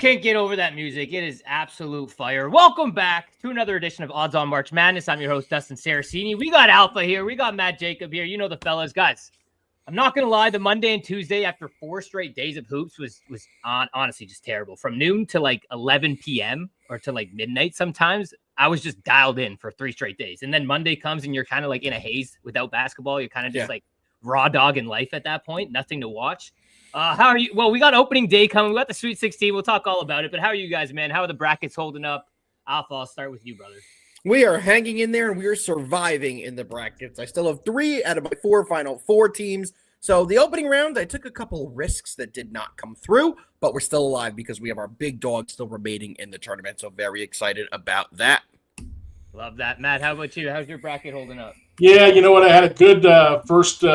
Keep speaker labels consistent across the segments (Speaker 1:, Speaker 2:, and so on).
Speaker 1: can't get over that music. It is absolute fire. Welcome back to another edition of Odds on March Madness. I'm your host, Dustin Saraceni. We got Alpha here. We got Matt Jacob here. You know the fellas. Guys, I'm not going to lie. The Monday and Tuesday after 4 straight days of hoops was honestly just terrible. From noon to like 11 p.m. or to like midnight sometimes, I was just dialed in for 3 straight days. And then Monday comes and you're kind of like in a haze without basketball. You're kind of just like raw dog in life at that point. Nothing to watch. How are you? Well, we got opening day coming. We got the Sweet 16. We'll talk all about it. But how are you guys, man? How are the brackets holding up? Alpha, I'll start with you, brother.
Speaker 2: We are hanging in there, and we are surviving in the brackets. I still have 3 out of my 4 final 4 teams. So the opening round, I took a couple of risks that did not come through, but we're still alive because we have our big dog still remaining in the tournament. So very excited about that.
Speaker 1: Love that. Matt, how about you? How's your bracket holding up?
Speaker 3: Yeah, you know what? I had a good first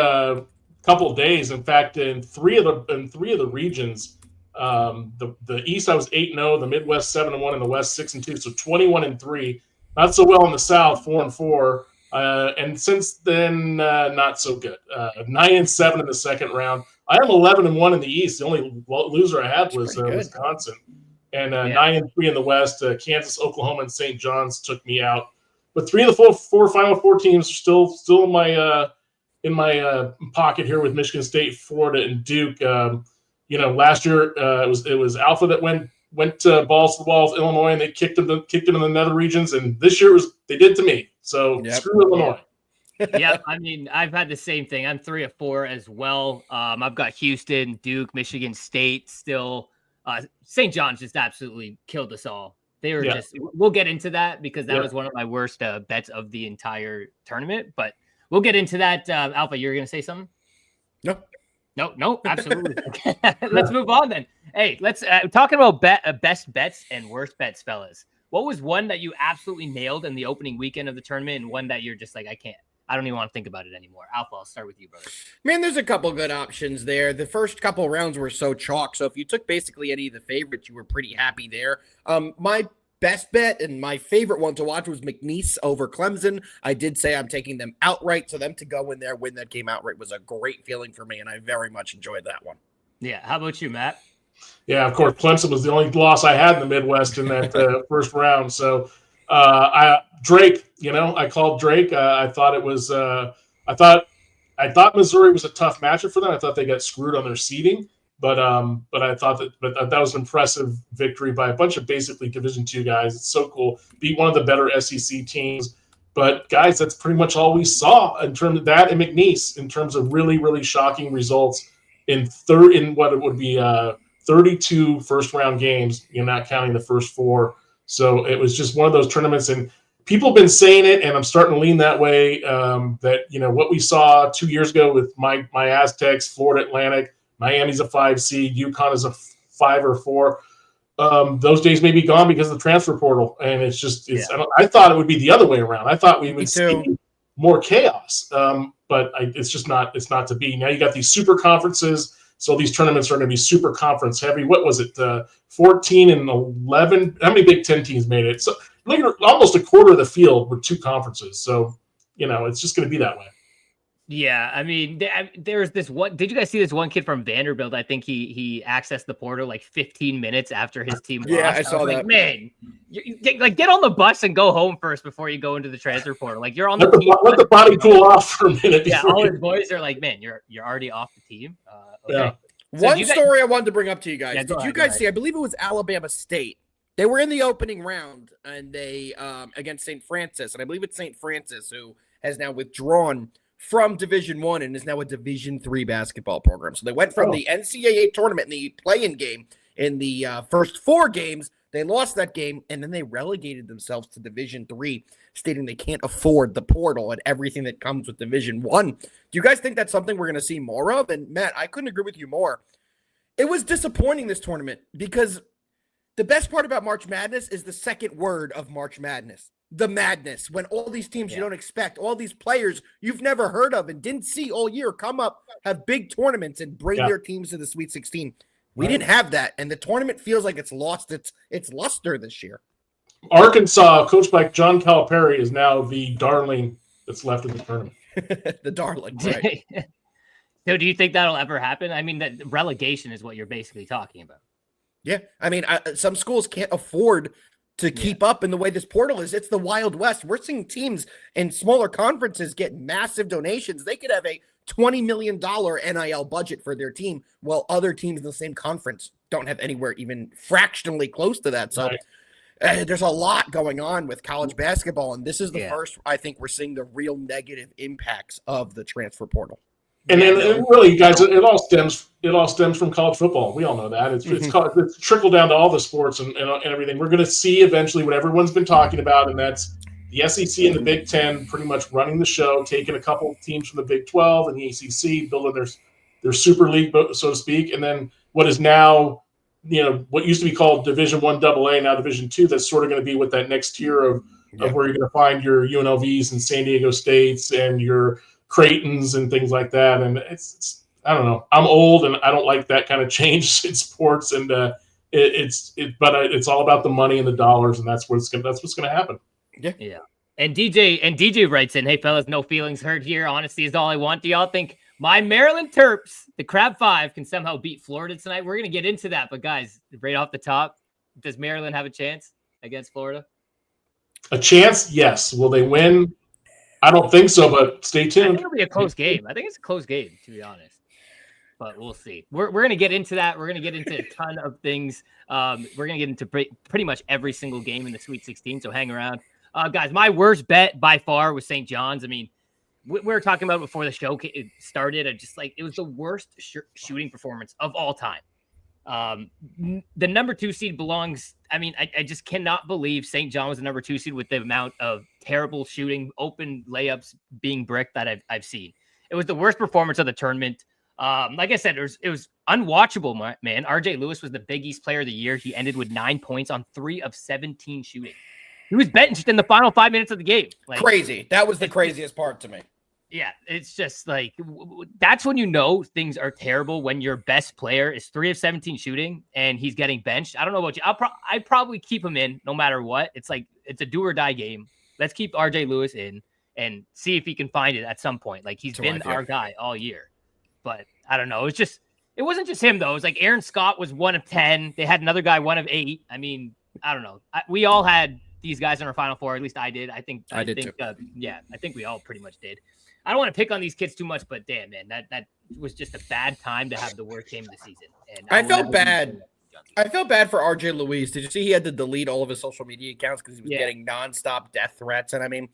Speaker 3: couple of days. In fact, in three of the regions, the East I was 8-0, the Midwest 7-1, and the West 6-2. So 21-3. Not so well in the South, 4-4. And since then, not so good. 9-7 in the second round. I am 11-1 in the East. The only loser I had was Wisconsin, and 9-3 in the West. Kansas, Oklahoma, and St. John's took me out. But 3 of the four final 4 teams are still in my pocket here with Michigan State, Florida, and Duke. Last year it was Alpha that went balls to the walls, Illinois, and they kicked them in the nether regions. And this year they did to me. So screw Illinois.
Speaker 1: Yeah, I mean, I've had the same thing. I'm 3 of 4 as well. I've got Houston, Duke, Michigan State still. St. John's just absolutely killed us all. They were we'll get into that because that was one of my worst bets of the entire tournament. But we'll get into that. Alpha, you're going to say something? No, absolutely. Let's move on then. Hey, let's talking about best bets and worst bets, fellas. What was one that you absolutely nailed in the opening weekend of the tournament and one that you're just like, I don't even want to think about it anymore? Alpha, I'll start with you, brother.
Speaker 2: Man, there's a couple good options there. The first couple rounds were so chalk. So if you took basically any of the favorites, you were pretty happy there. My best bet and my favorite one to watch was McNeese over Clemson. I did say I'm taking them outright. So them to go in there, win that game outright was a great feeling for me. And I very much enjoyed that one.
Speaker 1: Yeah. How about you, Matt?
Speaker 3: Yeah, of course. Clemson was the only loss I had in the Midwest in that first round. So Drake, I called Drake. I thought it was I thought Missouri was a tough matchup for them. I thought they got screwed on their seeding. But I thought that was an impressive victory by a bunch of basically Division II guys. It's so cool. Beat one of the better SEC teams. But, guys, that's pretty much all we saw in terms of that and McNeese in terms of really, really shocking results in what it would be 32 first-round games, not counting the first 4. So it was just one of those tournaments. And people have been saying it, and I'm starting to lean that way, that, what we saw 2 years ago with my Aztecs, Florida Atlantic, Miami's a 5 seed. UConn is a 5 or 4. Those days may be gone because of the transfer portal, and I thought it would be the other way around. I thought we would see more chaos, but it's just not. It's not to be. Now you got these super conferences, so these tournaments are going to be super conference heavy. What was it? 14 and 11. How many Big Ten teams made it? So look at almost a quarter of the field were 2 conferences. So it's just going to be that way.
Speaker 1: Yeah, I mean, there's this one. Did you guys see this one kid from Vanderbilt? I think he accessed the portal like 15 minutes after his team lost.
Speaker 2: Yeah, I saw that.
Speaker 1: Like, man, get on the bus and go home first before you go into the transfer portal. Like you're on the team.
Speaker 3: Let the body cool off for a minute.
Speaker 1: Yeah, all his boys are like, man, you're already off the team. Okay.
Speaker 2: Yeah. So one story I wanted to bring up to you guys. Did you guys see? I believe it was Alabama State. They were in the opening round and they against St. Francis, and I believe it's St. Francis who has now withdrawn from Division I and is now a Division III basketball program. So they went from the NCAA tournament in the play-in game in the first 4 games. They lost that game, and then they relegated themselves to Division III, stating they can't afford the portal and everything that comes with Division I. Do you guys think that's something we're going to see more of? And, Matt, I couldn't agree with you more. It was disappointing, this tournament, because the best part about March Madness is the second word of March Madness. The madness, when all these teams you don't expect, all these players you've never heard of and didn't see all year come up, have big tournaments and bring their teams to the Sweet 16. We didn't have that, and the tournament feels like it's lost its luster this year.
Speaker 3: Arkansas, coached by John Calipari, is now the darling that's left in the tournament.
Speaker 2: The darling, right?
Speaker 1: So do you think that'll ever happen? I mean, that relegation is what you're basically talking about.
Speaker 2: Yeah. I mean, some schools can't afford to keep up in the way this portal is. It's the Wild West. We're seeing teams in smaller conferences get massive donations. They could have a $20 million NIL budget for their team, while other teams in the same conference don't have anywhere even fractionally close to that. So there's a lot going on with college basketball, and this is the first I think we're seeing the real negative impacts of the transfer portal.
Speaker 3: And then really, guys, it all stems from college football. We all know that. It's trickled down to all the sports and everything. We're going to see eventually what everyone's been talking about, and that's the SEC and the Big Ten pretty much running the show, taking a couple of teams from the Big 12 and the ACC, building their super league, so to speak, and then what is now, what used to be called Division I AA, now Division II. That's sort of going to be with that next tier of where you're going to find your UNLVs and San Diego States and your Creighton's and things like that. And it's I don't know. I'm old and I don't like that kind of change in sports. And but it's all about the money and the dollars, and that's what's going to happen.
Speaker 1: Yeah. And DJ writes in, "Hey fellas, no feelings hurt here. Honesty is all I want. Do y'all think my Maryland Terps, the Crab Five, can somehow beat Florida tonight?" We're gonna get into that, but guys, right off the top, does Maryland have a chance against Florida?
Speaker 3: A chance? Yes. Will they win? I don't think so, but stay tuned.
Speaker 1: I think it'll be a close game. I think it's a close game, to be honest. But we'll see. We're going to get into that. We're going to get into a ton of things. We're going to get into pretty much every single game in the Sweet 16, so hang around. Guys, my worst bet by far was St. John's. I mean, we were talking about before the show started. It was the worst shooting performance of all time. The number 2 seed belongs. I mean, I just cannot believe St. John was the number 2 seed with the amount of terrible shooting, open layups being bricked that I've seen. It was the worst performance of the tournament. Like I said, it was unwatchable, man. RJ Lewis was the Big East Player of the Year. He ended with 9 points on 3 of 17 shooting. He was benched in the final 5 minutes of the game.
Speaker 2: Crazy. That was the craziest part to me.
Speaker 1: Yeah, it's just like that's when you know things are terrible, when your best player is 3 of 17 shooting and he's getting benched. I don't know about you. I'd probably keep him in no matter what. It's like it's a do or die game. Let's keep RJ Lewis in and see if he can find it at some point. Like he's been our guy all year. But I don't know. It wasn't just him though. It was like Aaron Scott was 1 of 10. They had another guy 1 of 8. I mean, I don't know. We all had these guys in our Final Four. At least I did. I think too. I think we all pretty much did. I don't want to pick on these kids too much, but damn, man, that was just a bad time to have the worst game of the season. And
Speaker 2: I felt bad. I felt bad for RJ Luis. Did you see he had to delete all of his social media accounts because he was getting nonstop death threats? And I mean,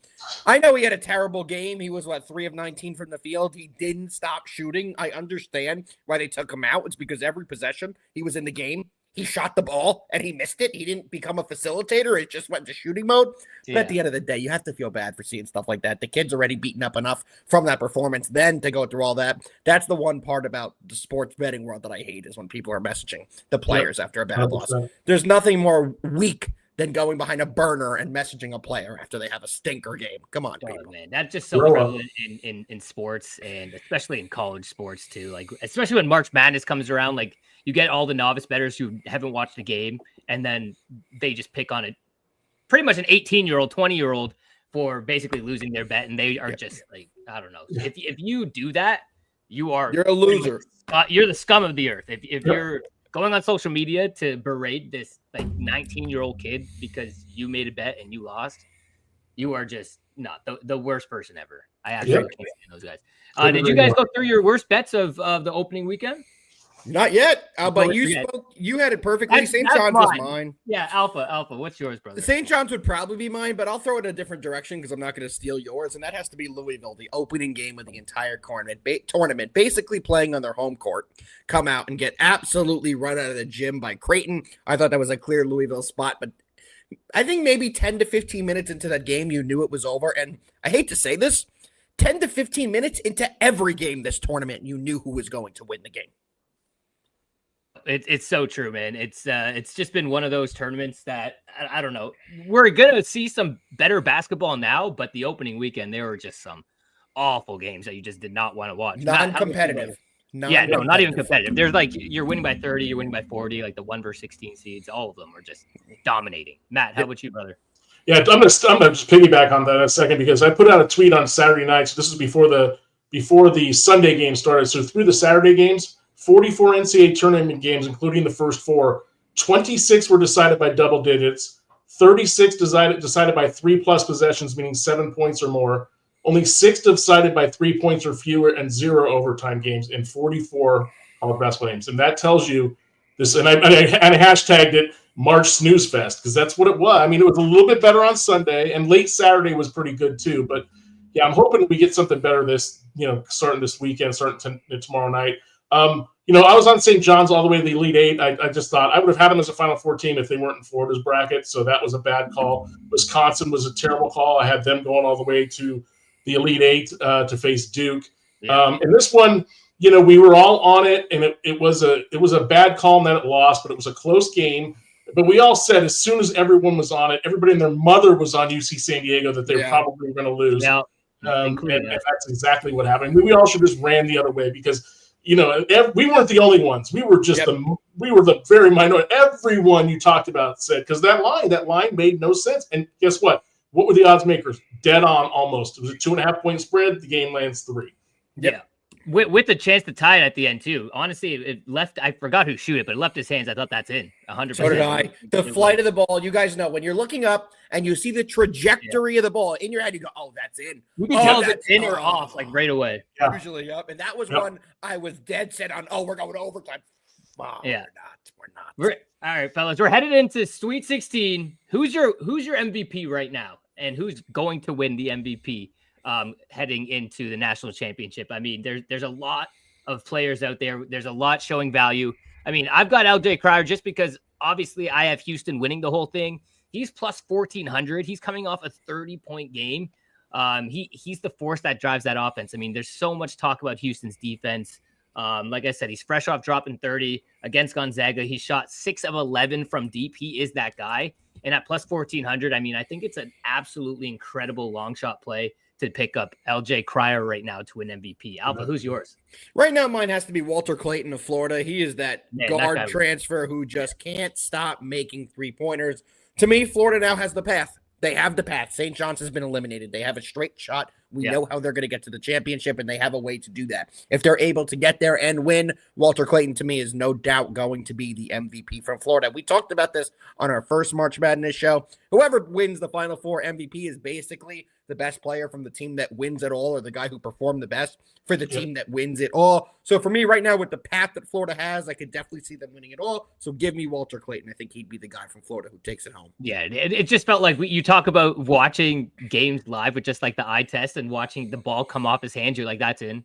Speaker 2: I know he had a terrible game. He was 3 of 19 from the field. He didn't stop shooting. I understand why they took him out. It's because every possession he was in the game, he shot the ball and he missed it. He didn't become a facilitator. It just went to shooting mode. But at the end of the day, you have to feel bad for seeing stuff like that. The kid's already beaten up enough from that performance. Then to go through all that, that's the one part about the sports betting world that I hate is when people are messaging the players after a bad loss. There's nothing more weak than going behind a burner and messaging a player after they have a stinker game. Come on, people.
Speaker 1: Man, that's just so prevalent in sports and especially in college sports too. Like especially when March Madness comes around, like you get all the novice bettors who haven't watched the game, and then they just pick on it. Pretty much an 18-year-old, 20-year-old for basically losing their bet, and they are just like, I don't know. If you do that, you're a
Speaker 2: loser.
Speaker 1: You're the scum of the earth. If you're going on social media to berate this 19-year-old kid because you made a bet and you lost, you are just not the worst person ever. I absolutely can't stand those guys. Did you guys go through your worst bets of the opening weekend?
Speaker 2: Not yet, but you had it perfectly. St. John's was mine.
Speaker 1: Yeah, Alpha. What's yours, brother?
Speaker 2: St. John's would probably be mine, but I'll throw it a different direction because I'm not going to steal yours, and that has to be Louisville, the opening game of the entire tournament, basically playing on their home court, come out and get absolutely run out of the gym by Creighton. I thought that was a clear Louisville spot, but I think maybe 10 to 15 minutes into that game, you knew it was over, and I hate to say this, 10 to 15 minutes into every game this tournament, you knew who was going to win the game.
Speaker 1: It's so true, man. It's just been one of those tournaments that I don't know. We're gonna see some better basketball now, but the opening weekend there were just some awful games that you just did not want to watch.
Speaker 2: Non-competitive.
Speaker 1: Not even competitive. There's you're winning by 30, you're winning by 40. Like the 1 versus 16 seeds, all of them are just dominating. Matt, how about you, brother?
Speaker 3: Yeah, I'm gonna just piggyback on that in a second because I put out a tweet on Saturday night. So this is before the Sunday game started. So through the Saturday games, 44 NCAA tournament games, including the first 4, 26 were decided by double digits. 36 decided by 3+ possessions, meaning 7 points or more. Only 6 decided by 3 points or fewer, and 0 overtime games in 44 college basketball games. And that tells you this. And I hashtagged it March Snooze Fest because that's what it was. I mean, it was a little bit better on Sunday, and late Saturday was pretty good too. But yeah, I'm hoping we get something better starting this weekend, starting tomorrow night. I was on St. John's all the way to the Elite Eight. I just thought I would have had them as a Final Four team if they weren't in Florida's bracket, so that was a bad call. Wisconsin was a terrible call. I had them going all the way to the Elite Eight to face Duke. Yeah. And this one, we were all on it, and it was a bad call, and then it lost, but it was a close game. But we all said as soon as everyone was on it, everybody and their mother was on UC San Diego that they were probably going to lose. Yeah. And that's exactly what happened. We all should just ran the other way because we weren't the only ones. We were just we were the very minority. Everyone you talked about said, because that line made no sense. And guess what? What were the odds makers? Dead on almost. It was a 2.5 point spread. The game lands 3.
Speaker 1: Yeah. With the chance to tie it at the end too. Honestly, it left. I forgot who shoot it, but it left his hands. I thought that's in 100%.
Speaker 2: So did I. The flight of the ball. You guys know when you're looking up and you see the trajectory of the ball in your head, you go, "Oh, that's in."
Speaker 1: You can tell if it's in or off like right away.
Speaker 2: Yeah. Usually, yep. And that was one I was dead set on. Oh, we're going to overtime. Oh,
Speaker 1: yeah,
Speaker 2: we're not.
Speaker 1: All right, fellas. We're headed into Sweet 16. Who's your MVP right now, and who's going to win the MVP? Heading into the national championship. I mean, there's a lot of players out there. There's a lot showing value. I mean, I've got 𝐿𝐴_Cryer just because obviously I have Houston winning the whole thing. He's plus 1,400. He's coming off a 30-point game. He's the force that drives that offense. I mean, there's so much talk about Houston's defense. Like I said, he's fresh off dropping 30 against Gonzaga. He shot 6 of 11 from deep. He is that guy. And at plus 1,400, I mean, I think it's an absolutely incredible long shot play to pick up 𝐿𝐴_Cryer right now to win MVP. Alpha, who's yours?
Speaker 2: Right now, mine has to be Walter Clayton of Florida. He is that guard transfer who just can't stop making 3-pointers. To me, Florida now has the path. They have the path. St. John's has been eliminated. They have a straight shot. We know how they're going to get to the championship, and they have a way to do that. If they're able to get there and win, Walter Clayton, to me, is no doubt going to be the MVP from Florida. We talked about this on our first March Madness show. Whoever wins the Final Four MVP is basically the best player from the team that wins it all, or the guy who performed the best for the team that wins it all. So for me right now, with the path that Florida has, I could definitely see them winning it all. So give me Walter Clayton. I think he'd be the guy from Florida who takes it home.
Speaker 1: Yeah, it just felt like you talk about watching games live with just like the eye test and watching the ball come off his hands. You're like, that's in.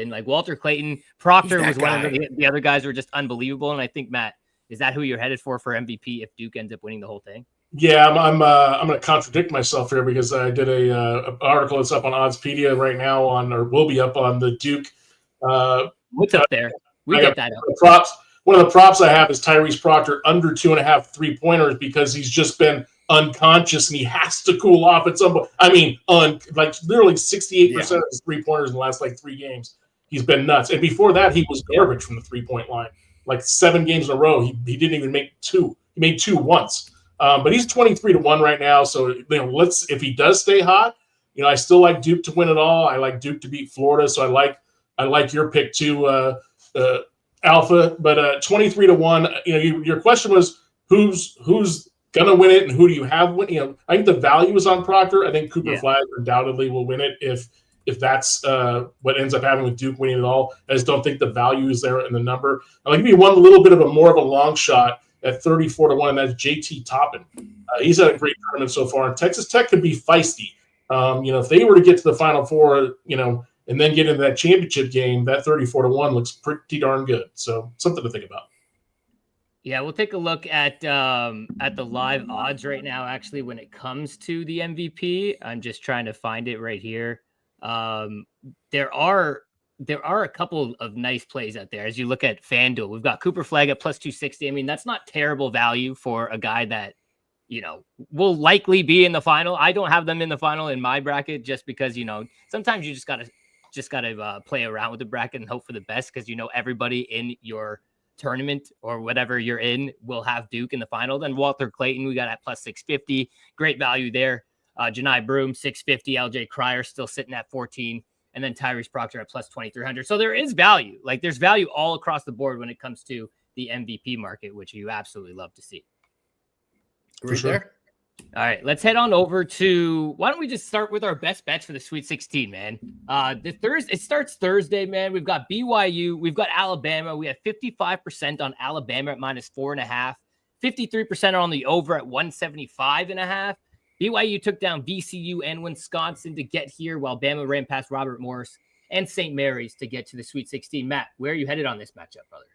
Speaker 1: Like Walter Clayton, Proctor was one of the other guys who were just unbelievable. And I think, Matt, is that who you're headed for MVP if Duke ends up winning the whole thing?
Speaker 3: Yeah, I'm going to contradict myself here because I did a article that's up on Oddspedia right now or will be up on the Duke.
Speaker 1: What's up there? We got that up.
Speaker 3: Props. One of the props I have is Tyrese Proctor under 2.5 3-pointers because he's just been unconscious and he has to cool off at some point. I mean, literally 68% of his 3-pointers in the last 3 games. He's been nuts. And before that, he was garbage from the 3-point line. 7 games in a row, he didn't even make 2. He made 2 once. But he's 23-1 right now. So if he does stay hot, I still like Duke to win it all. I like Duke to beat Florida. So I like your pick too, Alpha. But 23-1. Your question was who's gonna win it and who do you have win? I think the value is on Proctor. I think Cooper Flag undoubtedly will win it if that's what ends up happening with Duke winning it all. I just don't think the value is there in the number. I'll give you one little bit of more of a long shot at 34-1, and that's JT Toppin. He's had a great tournament so far, and Texas Tech could be feisty. If they were to get to the Final Four, and then get into that championship game, that 34-1 looks pretty darn good. So something to think about.
Speaker 1: Yeah, we'll take a look at the live odds right now. Actually, when it comes to the MVP, I'm just trying to find it right here. There are a couple of nice plays out there. As you look at FanDuel, we've got Cooper Flag at plus 260. I mean, that's not terrible value for a guy that, will likely be in the final. I don't have them in the final in my bracket just because, sometimes you just gotta play around with the bracket and hope for the best because, everybody in your tournament or whatever you're in will have Duke in the final. Then Walter Clayton, we got at plus 650. Great value there. Janai Broom, 650. 𝐿𝐴_Cryer still sitting at 14. And then Tyrese Proctor at plus 2,300. So there is value. There's value all across the board when it comes to the MVP market, which you absolutely love to see.
Speaker 2: For sure.
Speaker 1: All right, let's head on over to, why don't we just start with our best bets for the Sweet 16, man? It starts Thursday, man. We've got BYU, we've got Alabama. We have 55% on Alabama at -4.5, 53% on the over at 175.5. BYU took down VCU and Wisconsin to get here, while Bama ran past Robert Morris and St. Mary's to get to the Sweet 16. Matt, where are you headed on this matchup, brother?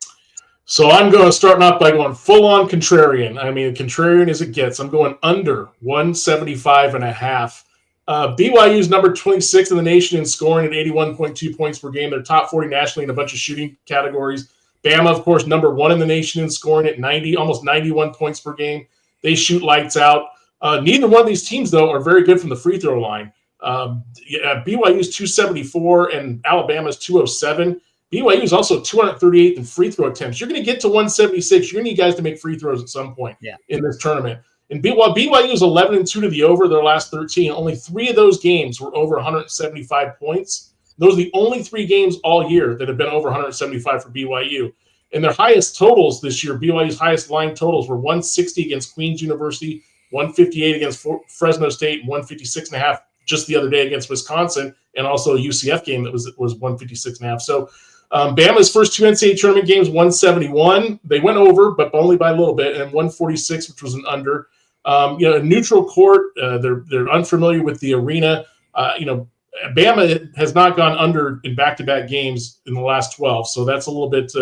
Speaker 3: So I'm going to start off by going full-on contrarian. I mean, contrarian as it gets. I'm going under 175.5. BYU's number 26 in the nation in scoring at 81.2 points per game. They're top 40 nationally in a bunch of shooting categories. Bama, of course, number 1 in the nation in scoring at almost 91 points per game. They shoot lights out. Neither one of these teams, though, are very good from the free throw line. BYU's 274 and Alabama's 207. BYU is also 238th in free throw attempts. You're going to get to 176. You're going to need guys to make free throws at some point in this tournament. And BYU is 11-2 to the over their last 13. Only 3 of those games were over 175 points. Those are the only 3 games all year that have been over 175 for BYU. And their highest totals this year, BYU's highest line totals were 160 against Queens University, 158 against Fresno State, and 156.5 just the other day against Wisconsin, and also a UCF game that was 156.5. So Bama's first 2 NCAA tournament games, 171. They went over, but only by a little bit, and 146, which was an under. A neutral court. They're unfamiliar with the arena. Bama has not gone under in back-to-back games in the last 12, so that's a little bit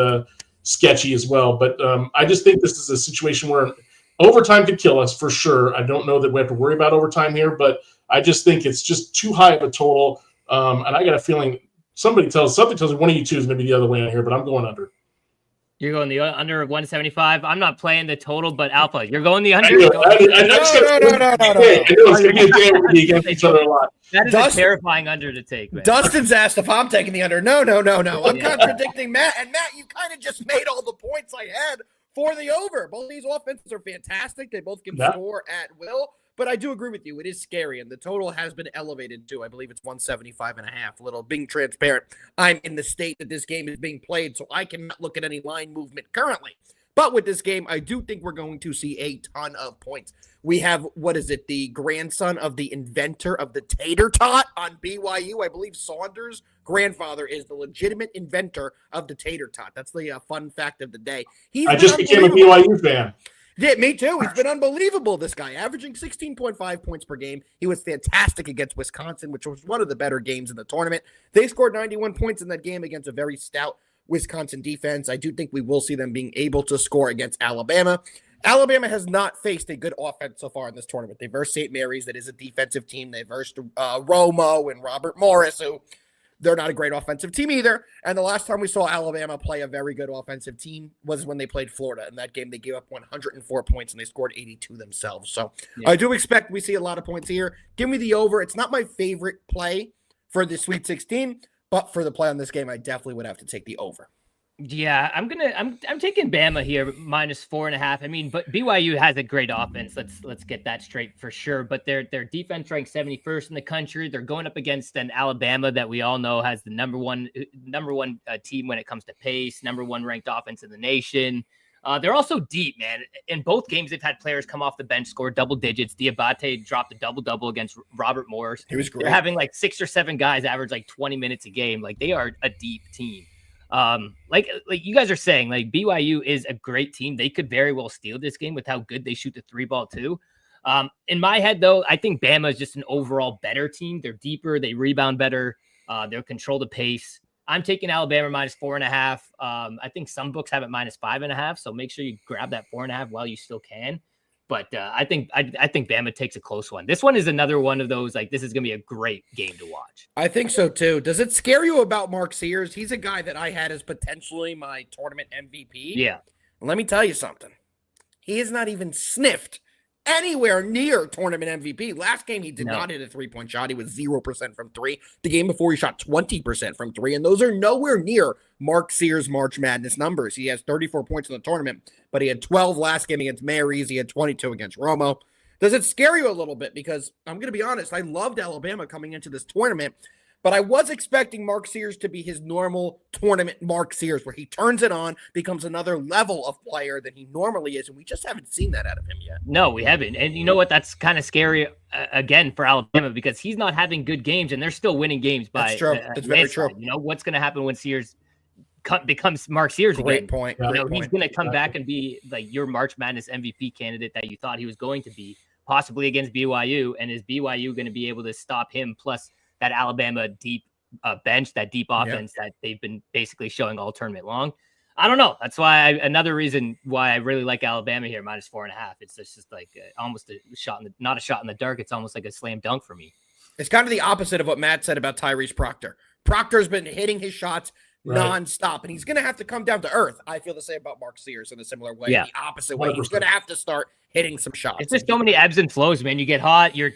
Speaker 3: sketchy as well. But I just think this is a situation where overtime could kill us for sure. I don't know that we have to worry about overtime here, but I just think it's just too high of a total, and I got a feeling something tells me one of you two is going to be the other way on here, but I'm going under.
Speaker 1: You're going the under of 175. I'm not playing the total, but Alpha, you're going the under.
Speaker 2: No.
Speaker 1: That is a terrifying under to take, man.
Speaker 2: Dustin's asked if I'm taking the under. No. I'm contradicting Matt, and Matt, you kind of just made all the points I had for the over. Both these offenses are fantastic. They both can score at will. But I do agree with you. It is scary, and the total has been elevated to, I believe it's 175.5. Little being transparent, I'm in the state that this game is being played, so I cannot look at any line movement currently. But with this game, I do think we're going to see a ton of points. We have, the grandson of the inventor of the tater tot on BYU. I believe Saunders' grandfather is the legitimate inventor of the tater tot. That's the fun fact of the day.
Speaker 3: I just became a BYU fan.
Speaker 2: Yeah, me too. He's been unbelievable, this guy, averaging 16.5 points per game. He was fantastic against Wisconsin, which was one of the better games in the tournament. They scored 91 points in that game against a very stout Wisconsin defense. I do think we will see them being able to score against Alabama. Alabama has not faced a good offense so far in this tournament. They versed St. Mary's, that is a defensive team. They versed Romo and Robert Morris, who they're not a great offensive team either. And the last time we saw Alabama play a very good offensive team was when they played Florida. In that game, they gave up 104 points and they scored 82 themselves. So I do expect we see a lot of points here. Give me the over. It's not my favorite play for the Sweet 16, but for the play on this game, I definitely would have to take the over.
Speaker 1: Yeah, I'm taking Bama here -4.5. I mean, but BYU has a great offense. Let's get that straight for sure. But their defense ranked 71st in the country. They're going up against an Alabama that we all know has the number one team when it comes to pace, number 1 ranked offense in the nation. They're also deep, man. In both games, they've had players come off the bench, score double digits. Diabate dropped a double-double against Robert Morris.
Speaker 2: He was great.
Speaker 1: They're having like 6 or 7 guys average like 20 minutes a game. Like, they are a deep team. Like you guys are saying, like, BYU is a great team. They could very well steal this game with how good they shoot the 3-ball too. In my head, though, I think Bama is just an overall better team. They're deeper. They rebound better. They'll control the pace. I'm taking Alabama -4.5. I think some books have it -5.5. So make sure you grab that 4.5 while you still can. But I think Bama takes a close one. This one is another one of those, like, this is going to be a great game to watch.
Speaker 2: I think so, too. Does it scare you about Mark Sears? He's a guy that I had as potentially my tournament MVP.
Speaker 1: Yeah.
Speaker 2: Let me tell you something. He has not even sniffed anywhere near tournament MVP. Last game, he did not hit a 3-point shot. He was 0% from 3. The game before, he shot 20% from 3. And those are nowhere near Mark Sears' March Madness numbers. He has 34 points in the tournament, but he had 12 last game against Mary's. He had 22 against Romo. Does it scare you a little bit? Because I'm going to be honest, I loved Alabama coming into this tournament. But I was expecting Mark Sears to be his normal tournament Mark Sears, where he turns it on, becomes another level of player than he normally is, and we just haven't seen that out of him yet.
Speaker 1: No, we haven't. And you know what? That's kind of scary, again, for Alabama, because he's not having good games, and they're still winning games by
Speaker 2: That's true. That's very true.
Speaker 1: You know, what's going to happen when Sears becomes Mark Sears again?
Speaker 2: Great point.
Speaker 1: You know, he's going to come back and be like your March Madness MVP candidate that you thought he was going to be, possibly against BYU. And is BYU going to be able to stop him? Plus that Alabama deep bench, that deep offense that they've been basically showing all tournament long. I don't know. That's why another reason why I really like Alabama here, -4.5. It's just like almost a shot in the, not a shot in the dark. It's almost like a slam dunk for me.
Speaker 2: It's kind of the opposite of what Matt said about Tyrese Proctor. Proctor's been hitting his shots nonstop, and he's going to have to come down to earth. I feel the same about Mark Sears in a similar way. The opposite way. 100%. He's going to have to start hitting some shots.
Speaker 1: It's just so many ebbs and flows, man. You get hot, you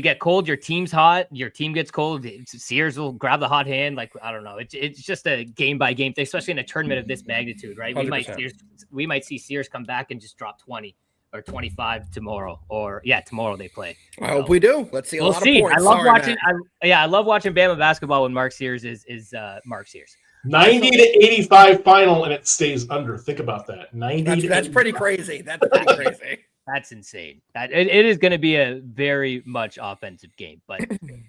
Speaker 1: get cold, your team's hot, your team gets cold. Sears will grab the hot hand. Like, I don't know. It's just a game by game thing, especially in a tournament of this magnitude, right?
Speaker 2: 100%.
Speaker 1: We might see Sears come back and just drop 20 or 25 tomorrow, or tomorrow they play.
Speaker 2: I hope we do. Let's see.
Speaker 1: We'll see. I love watching. I love watching Bama basketball when Mark Sears is Mark Sears.
Speaker 3: 90-85 final, and it stays under. Think about that. 90.
Speaker 2: That's pretty crazy. That's pretty crazy.
Speaker 1: That's insane. It is going to be a very much offensive game. But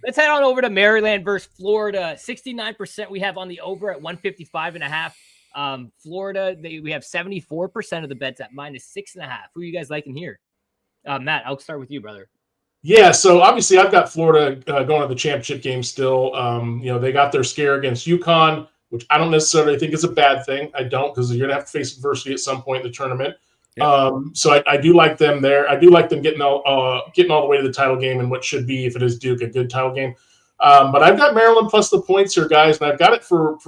Speaker 1: let's head on over to Maryland versus Florida. 69% we have on the over at 155.5. Florida, we have 74% of the bets at -6.5. Who are you guys liking here? Matt, I'll start with you, brother.
Speaker 3: Yeah, so obviously I've got Florida going to the championship game still. They got their scare against UConn, which I don't necessarily think is a bad thing. I don't, because you're going to have to face adversity at some point in the tournament. So I do like them there. I do like them getting all the way to the title game in what should be, if it is Duke, a good title game. But I've got Maryland plus the points here, guys, and I've got it for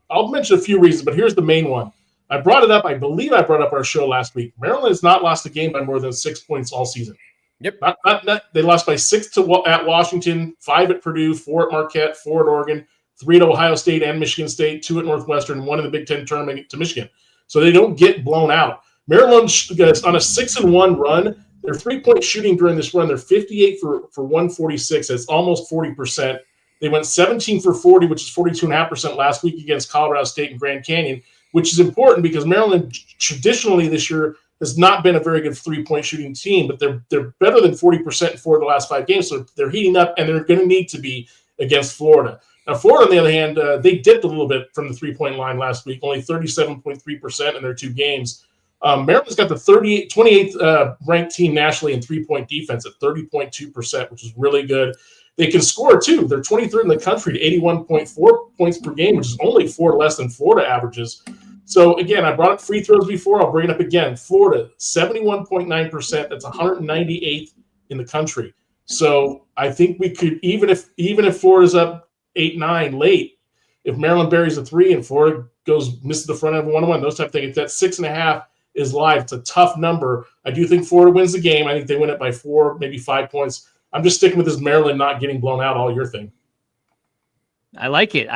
Speaker 3: I'll mention a few reasons, but here's the main one. I brought it up. I believe I brought up our show last week. Maryland has not lost a game by more than 6 points all season.
Speaker 2: Yep.
Speaker 3: Not they lost by 6 at Washington, 5 at Purdue, 4 at Marquette, 4 at Oregon, 3 at Ohio State and Michigan State, 2 at Northwestern, 1 in the Big Ten tournament to Michigan. So they don't get blown out. Maryland is on a 6-1 run. Their 3-point shooting during this run, they're 58 for 146. That's almost 40%. They went 17 for 40, which is 42.5% last week against Colorado State and Grand Canyon, which is important because Maryland traditionally this year has not been a very good 3-point shooting team, but they're better than 40% in 4 of the last 5 games. So they're heating up, and they're going to need to be against Florida. Now, Florida, on the other hand, they dipped a little bit from the 3-point line last week, only 37.3% in their 2 games. Maryland's got the 28th ranked team nationally in 3-point defense at 30.2%, which is really good. They can score, too. They're 23rd in the country to 81.4 points per game, which is only 4 less than Florida averages. So, again, I brought up free throws before. I'll bring it up again. Florida, 71.9%. That's 198th in the country. So I think we could, even if Florida's up 8-9 late, if Maryland buries a 3 and Florida misses the front end of 1-1, those type of things, that 6.5 is live. It's a tough number. I do think Florida wins the game. I think they win it by 4, maybe 5 points. I'm just sticking with this Maryland not getting blown out all year thing.
Speaker 1: I like it.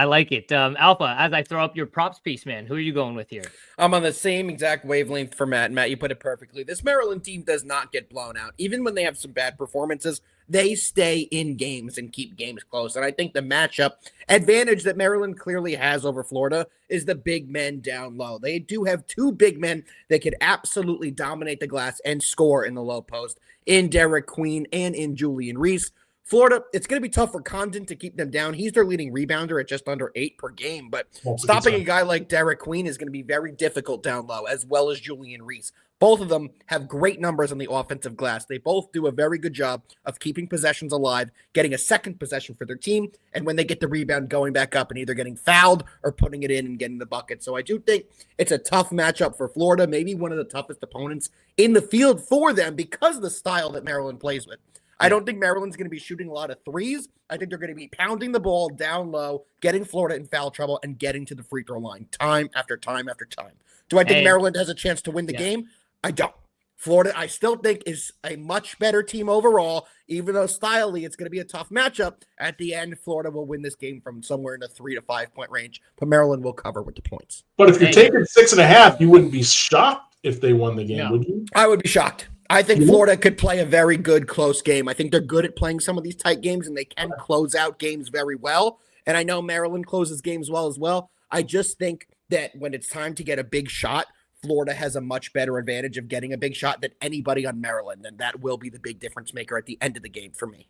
Speaker 1: Alpha, as I throw up your props piece, man, who are you going with here?
Speaker 2: I'm on the same exact wavelength for Matt. Matt, you put it perfectly. This Maryland team does not get blown out. Even when they have some bad performances, they stay in games and keep games close. And I think the matchup advantage that Maryland clearly has over Florida is the big men down low. They do have 2 big men that could absolutely dominate the glass and score in the low post, in Derek Queen and in Julian Reese. Florida, it's going to be tough for Condon to keep them down. He's their leading rebounder at just under 8 per game, but stopping a guy like Derek Queen is going to be very difficult down low, as well as Julian Reese. Both of them have great numbers on the offensive glass. They both do a very good job of keeping possessions alive, getting a second possession for their team, and when they get the rebound, going back up and either getting fouled or putting it in and getting the bucket. So I do think it's a tough matchup for Florida, maybe one of the toughest opponents in the field for them because of the style that Maryland plays with. I don't think Maryland's going to be shooting a lot of threes. I think they're going to be pounding the ball down low, getting Florida in foul trouble, and getting to the free throw line time after time after time. Do I think Maryland has a chance to win the game? I don't. Florida, I still think, is a much better team overall, even though stylely it's going to be a tough matchup. At the end, Florida will win this game from somewhere in the 3 to 5 point range, but Maryland will cover with the points.
Speaker 3: But if you're taking 6.5, you wouldn't be shocked if they won the game, would you?
Speaker 2: I would be shocked. I think Florida could play a very good close game. I think they're good at playing some of these tight games, and they can close out games very well. And I know Maryland closes games well. I just think that when it's time to get a big shot, Florida has a much better advantage of getting a big shot than anybody on Maryland, and that will be the big difference maker at the end of the game for me.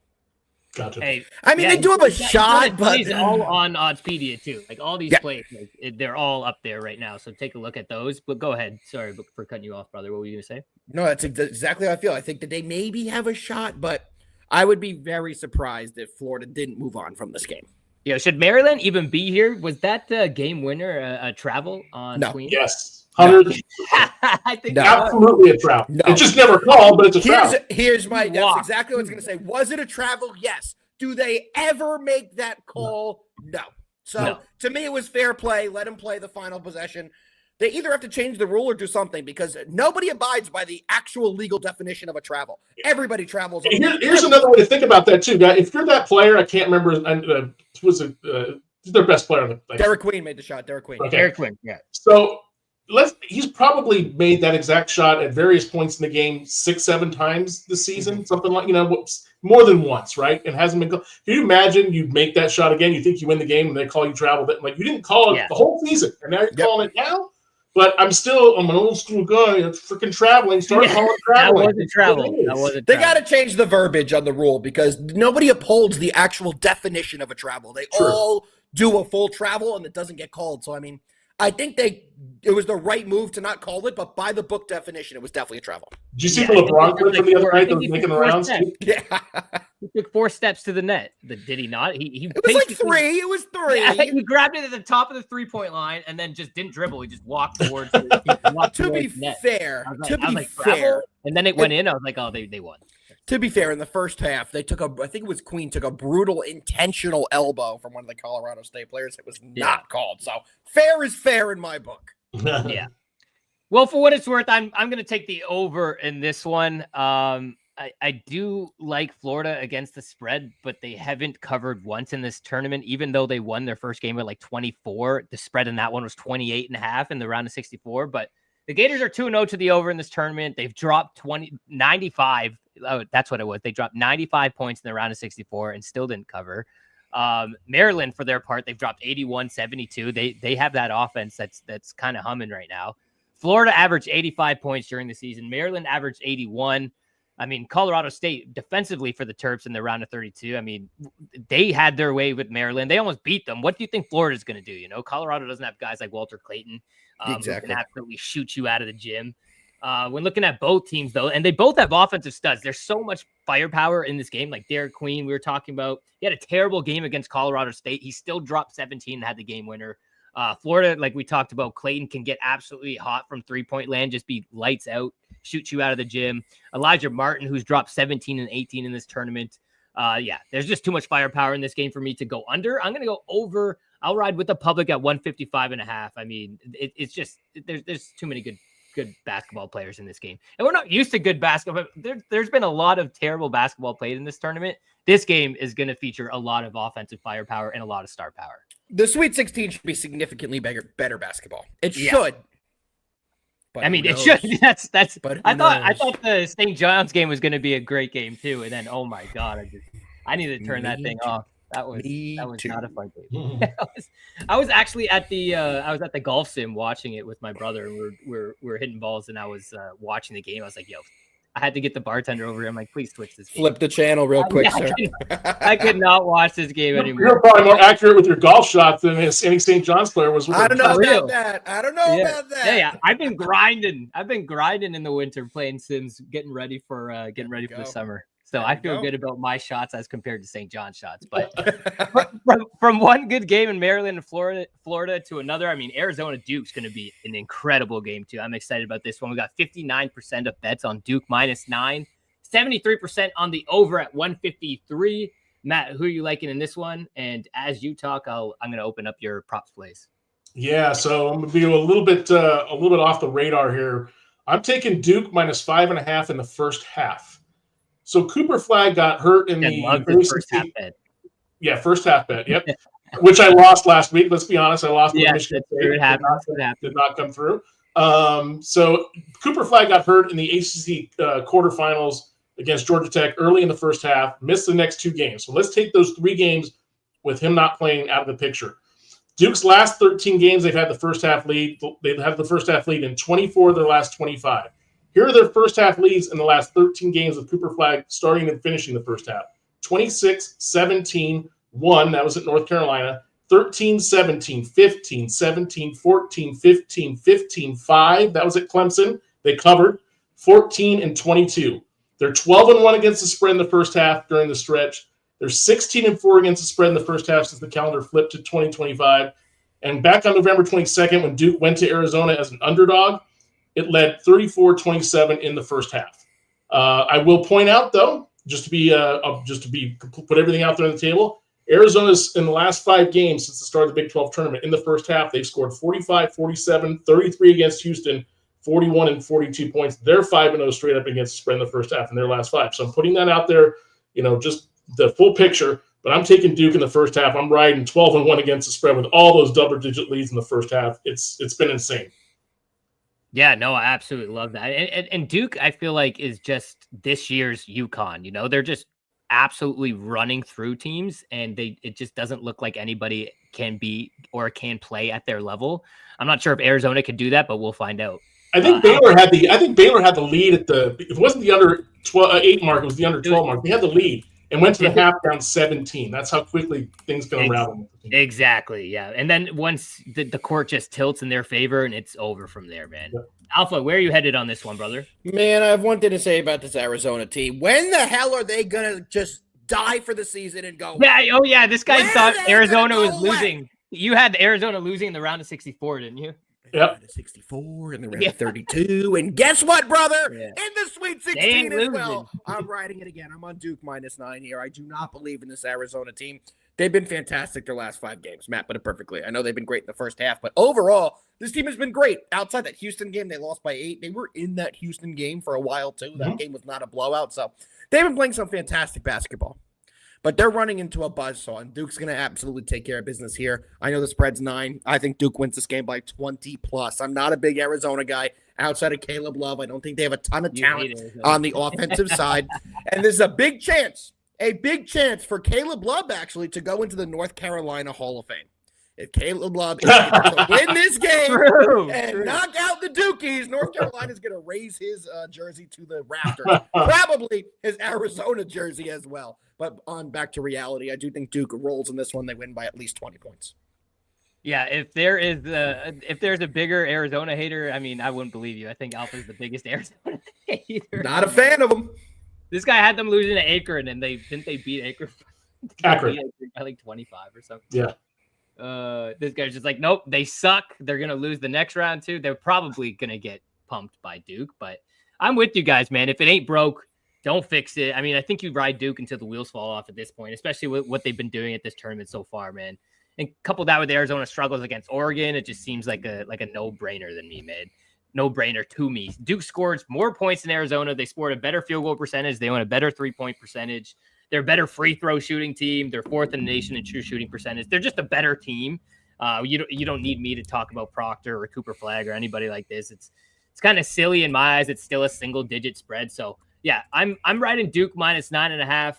Speaker 3: Gotcha.
Speaker 1: Hey,
Speaker 2: I mean, they do have a shot, but
Speaker 1: it's all on Oddspedia too. Like all these plays, they're all up there right now. So take a look at those. But go ahead. Sorry for cutting you off, brother. What were you gonna say?
Speaker 2: No, that's exactly how I feel. I think that they maybe have a shot, but I would be very surprised if Florida didn't move on from this game.
Speaker 1: Yeah, should Maryland even be here? Was that the game winner a travel on Queen?
Speaker 3: Yes. 100.
Speaker 1: I think
Speaker 3: absolutely a travel.
Speaker 2: No.
Speaker 3: It's just never called, but it's a travel.
Speaker 2: That's exactly what I was going to say. Was it a travel? Yes. Do they ever make that call? No. So to me, it was fair play. Let him play the final possession. They either have to change the rule or do something because nobody abides by the actual legal definition of a travel. Everybody travels.
Speaker 3: Here's another way to think about that too, guys. If you're that player, I can't remember. Was it their best player?
Speaker 2: Derek Queen made the shot. Derek Queen.
Speaker 3: Okay.
Speaker 1: Derek Queen. Yeah.
Speaker 3: So he's probably made that exact shot at various points in the game 6-7 times this season, something like, more than once, right? It hasn't been called. Can you imagine you make that shot again, you think you win the game, and they call you travel? Like, you didn't call it the whole season, and now you're calling it now? But I'm an old school guy. It's freaking traveling. Start calling traveling.
Speaker 1: That wasn't travel.
Speaker 2: They got to change the verbiage on the rule because nobody upholds the actual definition of a travel. They all do a full travel, and it doesn't get called. So, I mean, I think it was the right move to not call it, but by the book definition, it was definitely a travel.
Speaker 3: Did you see the LeBron clip from the other night that was making the rounds?
Speaker 1: Yeah. He took 4 steps to the net. Did he not? It
Speaker 2: was like 3. It was 3.
Speaker 1: Yeah, he grabbed it at the top of the 3-point line and then just didn't dribble. He just walked towards it.
Speaker 2: To be fair.
Speaker 1: And then it went in. I was like, oh, they won.
Speaker 2: To be fair, in the first half, I think it was Queen took a brutal intentional elbow from one of the Colorado State players. It was not called. So fair is fair in my book.
Speaker 1: Yeah. Well, for what it's worth, I'm going to take the over in this one. I do like Florida against the spread, but they haven't covered once in this tournament, even though they won their first game at like 24. The spread in that one was 28.5 in the round of 64. But the Gators are 2-0 to the over in this tournament. They've dropped 95. Oh, that's what it was. They dropped 95 points in the round of 64 and still didn't cover. Maryland, for their part, they've dropped 81-72. They have that offense that's kind of humming right now. Florida averaged 85 points during the season. Maryland averaged 81. I mean, Colorado State defensively for the Terps in the round of 32. I mean, they had their way with Maryland. They almost beat them. What do you think Florida's going to do? Colorado doesn't have guys like Walter Clayton who can absolutely shoot you out of the gym. When looking at both teams, though, and they both have offensive studs, there's so much firepower in this game. Like Derek Queen, we were talking about, he had a terrible game against Colorado State. He still dropped 17 and had the game winner. Florida, like we talked about, Clayton can get absolutely hot from 3-point land, just be lights out, shoot you out of the gym. Elijah Martin, who's dropped 17 and 18 in this tournament. There's just too much firepower in this game for me to go under. I'm going to go over. I'll ride with the public at 155.5. I mean, it's just there's too many good basketball players in this game, and we're not used to good basketball. There's been a lot of terrible basketball played in this tournament. This game is going to feature a lot of offensive firepower and a lot of star power.
Speaker 2: The Sweet 16 should be significantly better basketball. It should. But
Speaker 1: I mean, it should. That's. I thought the St. John's game was going to be a great game too, and then oh my god, I need to turn that thing off. That was not a fun game. I was actually at the golf sim watching it with my brother, and we're hitting balls, and I was watching the game. I was like, yo, I had to get the bartender over here. I'm like, please switch this game.
Speaker 2: Flip the channel real quick, sir.
Speaker 1: I could not watch this game anymore.
Speaker 3: You're probably more accurate with your golf shots than any St. John's player was.
Speaker 2: I don't know about that. About that.
Speaker 1: Yeah. I've been grinding in the winter playing Sims, getting ready for the summer. So I feel good about my shots as compared to St. John's shots. But from one good game in Maryland and Florida to another, I mean, Arizona Duke's going to be an incredible game too. I'm excited about this one. We got 59% of bets on Duke -9, 73% on the over at 153. Matt, who are you liking in this one? And as you talk, I'm going to open up your props plays.
Speaker 3: Yeah, so I'm going to be a little bit off the radar here. I'm taking Duke -5.5 in the first half. So Cooper Flag got hurt in the
Speaker 1: first half bet.
Speaker 3: Yeah, first half bet. Yep. Which I lost last week. Let's be honest, I lost.
Speaker 1: Yeah, Michigan State.
Speaker 3: Did not come through. So Cooper Flag got hurt in the ACC quarterfinals against Georgia Tech early in the first half, missed the next 2 games. So let's take those 3 games with him not playing out of the picture. Duke's last 13 games, they've had the first half lead. They've had the first half lead in 24 of their last 25. Here are their first half leads in the last 13 games with Cooper Flag starting and finishing the first half. 26-17, 1, that was at North Carolina. 13-17, 15, 17, 14, 15, 15, 5, that was at Clemson. They covered. 14-22. They're 12-1 against the spread in the first half during the stretch. They're 16-4 against the spread in the first half since the calendar flipped to 2025. And back on November 22nd, when Duke went to Arizona as an underdog, it led 34-27 in the first half. I will point out, though, just to put everything out there on the table, Arizona's in the last 5 games since the start of the Big 12 tournament. In the first half, they've scored 45, 47, 33 against Houston, 41 and 42 points. They're 5-0 straight up against the spread in the first half in their last 5. So I'm putting that out there, just the full picture. But I'm taking Duke in the first half. I'm riding 12-1 against the spread with all those double-digit leads in the first half. It's been insane.
Speaker 1: Yeah, no, I absolutely love that. And Duke, I feel like, is just this year's UConn. They're just absolutely running through teams, and it just doesn't look like anybody can be or can play at their level. I'm not sure if Arizona could do that, but we'll find out.
Speaker 3: I think Baylor had the lead at the. It wasn't the under 8 mark; it was the under 12 mark. They had the lead and went to the half down 17. That's how quickly things can unravel.
Speaker 1: Exactly, yeah. And then once the court just tilts in their favor, and it's over from there, man. Yeah. Alpha, where are you headed on this one, brother?
Speaker 2: Man, I have one thing to say about this Arizona team. When the hell are they going to just die for the season and go?
Speaker 1: Yeah, oh yeah, this guy thought Arizona was losing. You had Arizona losing in the round of 64, didn't you?
Speaker 3: Yep.
Speaker 2: 64 and the round of 32. And guess what, brother? Yeah. In the Sweet 16 as well. I'm riding it again. I'm on Duke -9 here. I do not believe in this Arizona team. They've been fantastic their last 5 games. Matt put it perfectly. I know they've been great in the first half, but overall, this team has been great. Outside that Houston game, they lost by 8. They were in that Houston game for a while, too. That game was not a blowout. So they've been playing some fantastic basketball. But they're running into a buzzsaw, and Duke's going to absolutely take care of business here. I know the spread's 9. I think Duke wins this game by 20+. I'm not a big Arizona guy outside of Caleb Love. I don't think they have a ton of talent on the offensive side. And there's a big chance for Caleb Love, actually, to go into the North Carolina Hall of Fame. If Caleb Love is able to win this game and knock out the Dukies, North Carolina's going to raise his jersey to the rafters. Probably his Arizona jersey as well. But on back to reality, I do think Duke rolls in this one. They win by at least 20 points.
Speaker 1: Yeah, if there's a bigger Arizona hater, I mean, I wouldn't believe you. I think Alpha's the biggest Arizona hater.
Speaker 2: Not a fan of them.
Speaker 1: This guy had them losing to Akron, and they beat Akron.
Speaker 3: Akron
Speaker 1: by like 25 or something.
Speaker 3: Yeah.
Speaker 1: This guy's just like, nope, they suck. They're gonna lose the next round too. They're probably gonna get pumped by Duke, but I'm with you guys, man. If it ain't broke, don't fix it. I mean, I think you ride Duke until the wheels fall off at this point, especially with what they've been doing at this tournament so far, man. And couple that with Arizona struggles against Oregon, it just seems like a no-brainer than me, man. No-brainer to me. Duke scored more points than Arizona. They scored a better field goal percentage. They own a better three-point percentage. They're a better free throw shooting team. They're 4th in the nation in true shooting percentage. They're just a better team. You don't need me to talk about Proctor or Cooper Flag or anybody like this. It's kind of silly in my eyes. It's still a single-digit spread. So yeah, I'm riding Duke -9.5.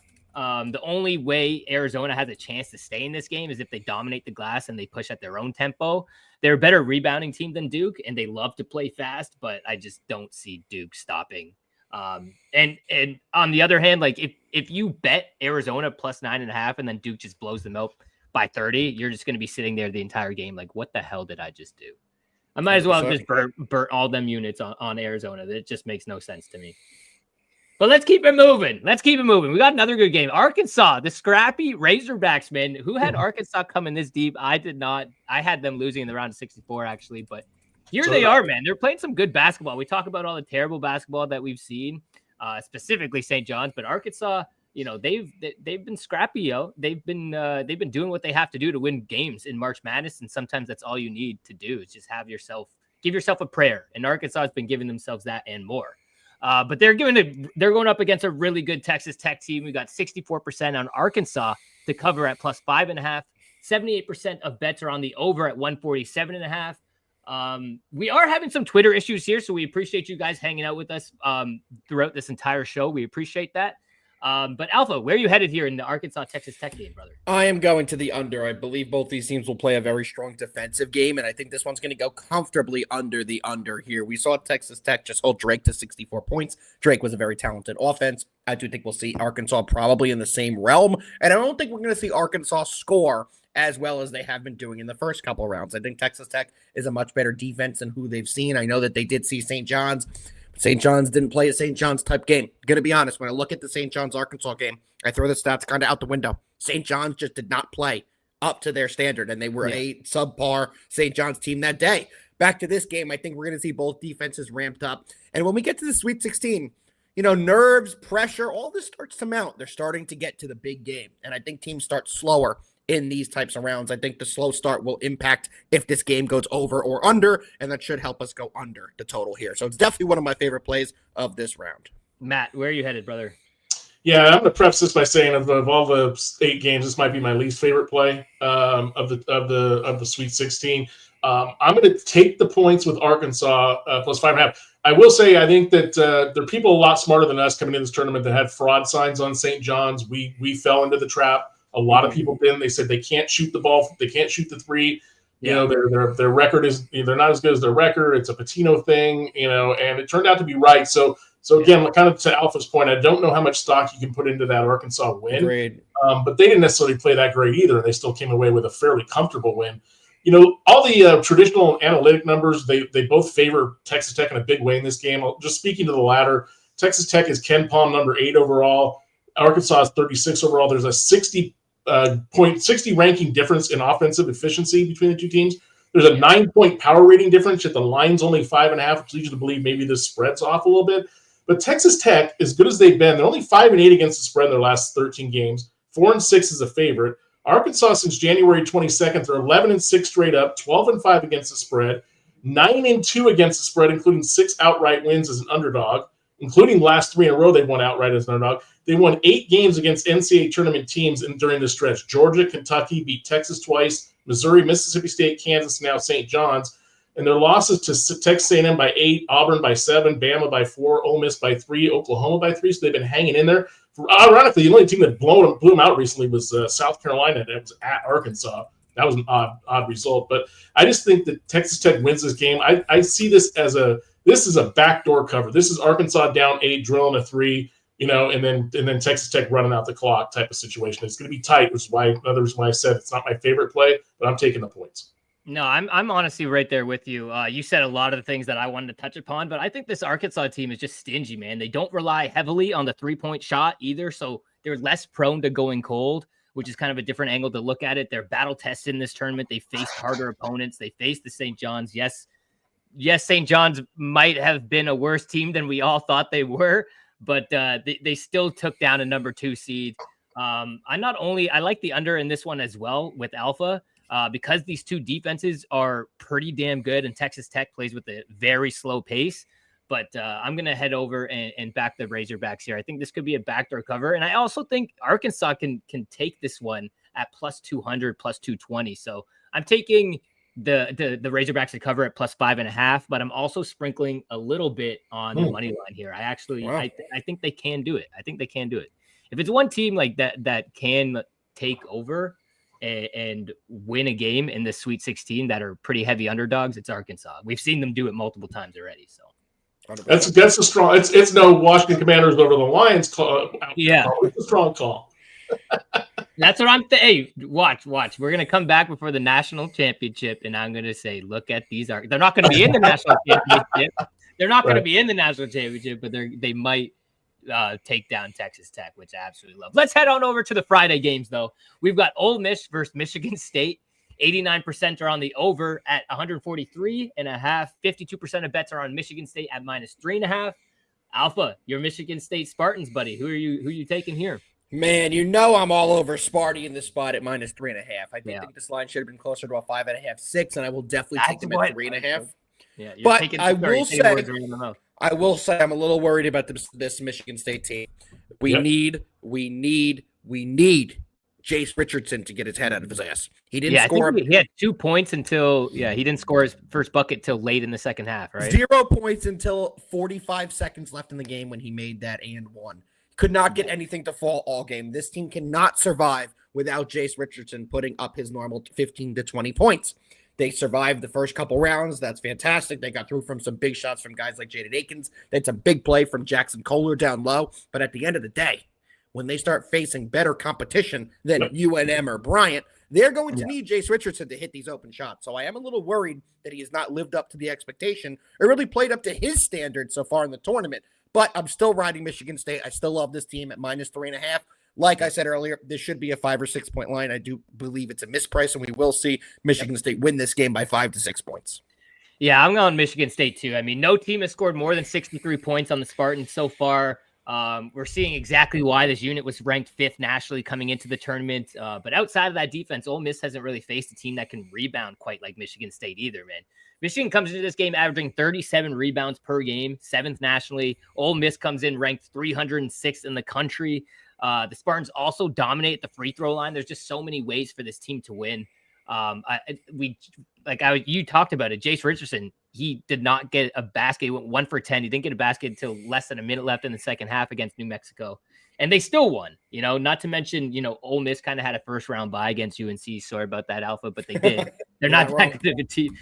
Speaker 1: The only way Arizona has a chance to stay in this game is if they dominate the glass and they push at their own tempo. They're a better rebounding team than Duke, and they love to play fast, but I just don't see Duke stopping. And on the other hand, like if you bet Arizona +9.5 and then Duke just blows them out by 30, you're just going to be sitting there the entire game. Like, what the hell did I just do? I might as well just burn all them units on Arizona. That just makes no sense to me. But let's keep it moving. We got another good game. Arkansas, the scrappy Razorbacks, man. Who had Arkansas coming this deep? I did not. I had them losing in the round of 64, actually, but here they are, man. They're playing some good basketball. We talk about all the terrible basketball that we've seen, specifically St. John's, but Arkansas, they've been scrappy, yo. They've been doing what they have to do to win games in March Madness, and sometimes that's all you need to do is just give yourself a prayer. And Arkansas has been giving themselves that and more. But they're going up against a really good Texas Tech team. We got 64% on Arkansas to cover at +5.5. 78% of bets are on the over at 147.5. We are having some Twitter issues here, so we appreciate you guys hanging out with us throughout this entire show. We appreciate that. But Alpha, where are you headed here in the Arkansas-Texas Tech game, brother?
Speaker 2: I am going to the under. I believe both these teams will play a very strong defensive game, and I think this one's going to go comfortably under the under here. We saw Texas Tech just hold Drake to 64 points. Drake was a very talented offense. I do think we'll see Arkansas probably in the same realm, and I don't think we're going to see Arkansas score as well as they have been doing in the first couple of rounds. I think Texas Tech is a much better defense than who they've seen. I know that they did see St. John's. St. John's didn't play a St. John's type game. Going to be honest, when I look at the St. John's Arkansas game, I throw the stats kind of out the window. St. John's just did not play up to their standard, and they were a subpar St. John's team that day. Back to this game, I think we're going to see both defenses ramped up. And when we get to the Sweet 16, nerves, pressure, all this starts to mount. They're starting to get to the big game, and I think teams start slower in these types of rounds. I think the slow start will impact if this game goes over or under, and that should help us go under the total here. So it's definitely one of my favorite plays of this round.
Speaker 1: Matt, where are you headed, brother?
Speaker 3: Yeah, I'm going to preface this by saying of all the 8 games, this might be my least favorite play of the Sweet 16. I'm going to take the points with Arkansas plus 5.5. I will say I think that there are people a lot smarter than us coming into this tournament that had fraud signs on St. John's. We fell into the trap. A lot of people didn't. They said they can't shoot the ball. They can't shoot the three. Their record is, they're not as good as their record. It's a Patino thing, and it turned out to be right. So again, kind of to Alpha's point, I don't know how much stock you can put into that Arkansas win.
Speaker 2: Agreed.
Speaker 3: But they didn't necessarily play that great either. They still came away with a fairly comfortable win. All the traditional analytic numbers, they both favor Texas Tech in a big way in this game. Just speaking to the latter, Texas Tech is KenPom number 8 overall. Arkansas is 36 overall. There's a 60 ranking difference in offensive efficiency between the two teams. There's a 9-point power rating difference, yet the line's only 5.5, which leads you to believe maybe this spread's off a little bit. But Texas Tech, as good as they've been, they're only 5-8 against the spread in their last 13 games. 4-6 is a favorite. Arkansas, since January 22nd, they're 11-6 straight up, 12-5 against the spread, 9-2 against the spread, including 6 outright wins as an underdog, including last 3 in a row they won outright as an underdog. They won 8 games against NCAA tournament teams during this stretch. Georgia, Kentucky beat Texas twice, Missouri, Mississippi State, Kansas, now St. John's. And their losses to Texas A&M by 8, Auburn by 7, Bama by 4, Ole Miss by 3, Oklahoma by 3. So they've been hanging in there. Ironically, the only team that blew them out recently was South Carolina. That was at Arkansas. That was an odd result. But I just think that Texas Tech wins this game. I see this as this is a backdoor cover. This is Arkansas down 8, drilling a 3. And then Texas Tech running out the clock type of situation. It's going to be tight, which is why I said it's not my favorite play, but I'm taking the points.
Speaker 1: No, I'm honestly right there with you. You said a lot of the things that I wanted to touch upon, but I think this Arkansas team is just stingy, man. They don't rely heavily on the 3-point shot either, so they're less prone to going cold, which is kind of a different angle to look at it. They're battle tested in this tournament. They faced harder opponents. They faced the St. John's. Yes, St. John's might have been a worse team than we all thought they were, but they still took down a number 2 seed. I like the under in this one as well with Alpha. Because these two defenses are pretty damn good and Texas Tech plays with a very slow pace. But I'm going to head over and back the Razorbacks here. I think this could be a backdoor cover. And I also think Arkansas can take this one at plus 200, plus 220. So I'm taking the Razorbacks to cover at plus 5.5, but I'm also sprinkling a little bit on the money line here. I think they can do it. I think they can do it. If it's one team like that can take over and win a game in the Sweet 16 that are pretty heavy underdogs, it's Arkansas. We've seen them do it multiple times already. So
Speaker 3: that's a strong. It's no Washington Commanders over the Lions call.
Speaker 1: Yeah,
Speaker 3: it's a strong call.
Speaker 1: That's what I'm saying. Hey, watch. We're gonna come back before the national championship, and I'm gonna say, look at these. They're not gonna be in the national championship. They're not gonna be in the national championship, but they might take down Texas Tech, which I absolutely love. Let's head on over to the Friday games, though. We've got Ole Miss versus Michigan State. 89% are on the over at 143.5. 52% of bets are on Michigan State at minus 3.5. Alpha, your Michigan State Spartans, buddy. Who are you taking here?
Speaker 2: Man, I'm all over Sparty in this spot at minus 3.5. I think this line should have been closer to a 5.5, 6, and I will definitely take them at 3.5.
Speaker 1: Yeah,
Speaker 2: but I will say I'm a little worried about this Michigan State team. We need Jace Richardson to get his head out of his ass. He didn't score.
Speaker 1: I think he had 2 points until he didn't score his first bucket till late in the second half, right?
Speaker 2: 0 points until 45 seconds left in the game when he made that and one. Could not get anything to fall all game. This team cannot survive without Jace Richardson putting up his normal 15 to 20 points. They survived the first couple rounds. That's fantastic. They got through from some big shots from guys like Jaden Akins. They had some big play from Jackson Kohler down low. But at the end of the day, when they start facing better competition than UNM or Bryant, they're going to need Jace Richardson to hit these open shots. So I am a little worried that he has not lived up to the expectation or really played up to his standards so far in the tournament. But I'm still riding Michigan State. I still love this team at -3.5. Like I said earlier, this should be a 5 or 6 point line. I do believe it's a misprice, and we will see Michigan State win this game by 5 to 6 points.
Speaker 1: Yeah, I'm going Michigan State too. I mean, no team has scored more than 63 points on the Spartans so far. We're seeing exactly why this unit was ranked 5th nationally coming into the tournament. But outside of that defense, Ole Miss hasn't really faced a team that can rebound quite like Michigan State either, man. Michigan comes into this game averaging 37 rebounds per game, 7th nationally. Ole Miss comes in ranked 306th in the country. The Spartans also dominate the free throw line. There's just so many ways for this team to win. You talked about it. Jace Richardson, he did not get a basket. He went 1 for 10. He didn't get a basket until less than a minute left in the second half against New Mexico. And they still won, not to mention, Ole Miss kind of had a first round bye against UNC. Sorry about that, Alpha, but they did. They're not that good of a team.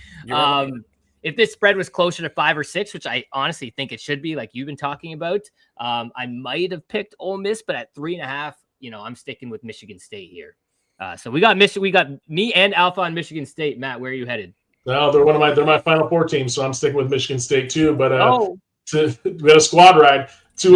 Speaker 1: If this spread was closer to 5 or 6, which I honestly think it should be, like you've been talking about, I might have picked Ole Miss, but at 3.5, I'm sticking with Michigan State here. So we got me and Alpha on Michigan State. Matt, where are you headed?
Speaker 3: No, they're my Final Four team, so I'm sticking with Michigan State too. But we had a squad ride to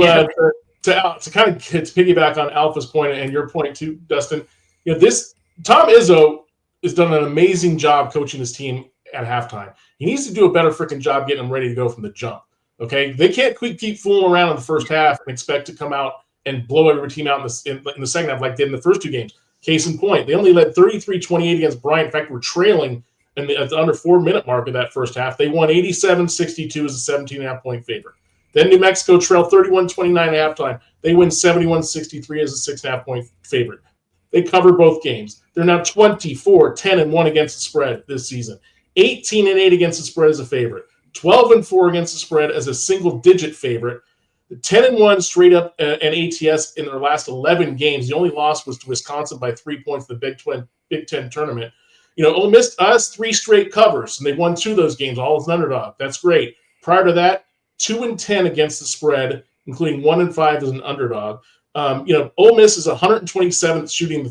Speaker 3: kind of to piggyback on Alpha's point and your point too, Dustin. This Tom Izzo has done an amazing job coaching his team at halftime. He needs to do a better freaking job getting them ready to go from the jump. Okay, they can't keep fooling around in the first half and expect to come out and blow every team out in the second half like they did in the first 2 games. Case in point, they only led 33-28 against Bryant. In fact, we're trailing at the under 4-minute mark of that first half. They won 87-62 as a 17.5 point favorite. Then New Mexico trailed 31-29 at halftime. They win 71-63 as a 6.5 point favorite. They cover both games. They're now 24-10-1 against the spread this season. 18-8 against the spread as a favorite. 12-4 against the spread as a single-digit favorite. 10-1 straight up and ATS in their last 11 games. The only loss was to Wisconsin by 3 points in the Big Ten tournament. Ole Miss us 3 straight covers, and they won 2 of those games, all as an underdog. That's great. Prior to that, 2-10 against the spread, including 1-5 as an underdog. Ole Miss is 127th shooting the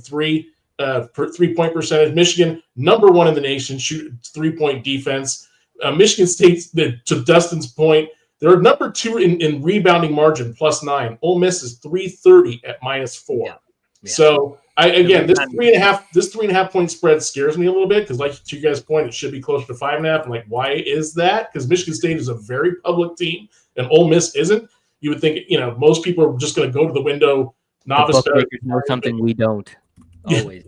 Speaker 3: 3-point percentage. Michigan, number 1 in the nation, shoot 3-point defense. Michigan State, to Dustin's point, they're number 2 in rebounding margin, +9. Ole Miss is 330 at -4. Yeah. So this 3.5 point spread scares me a little bit because, like to you guys' point, it should be closer to 5.5. I'm like, why is that? Because Michigan State is a very public team and Ole Miss isn't. You would think, most people are just going to go to the window. Novice
Speaker 1: bookmakers know something we don't. Always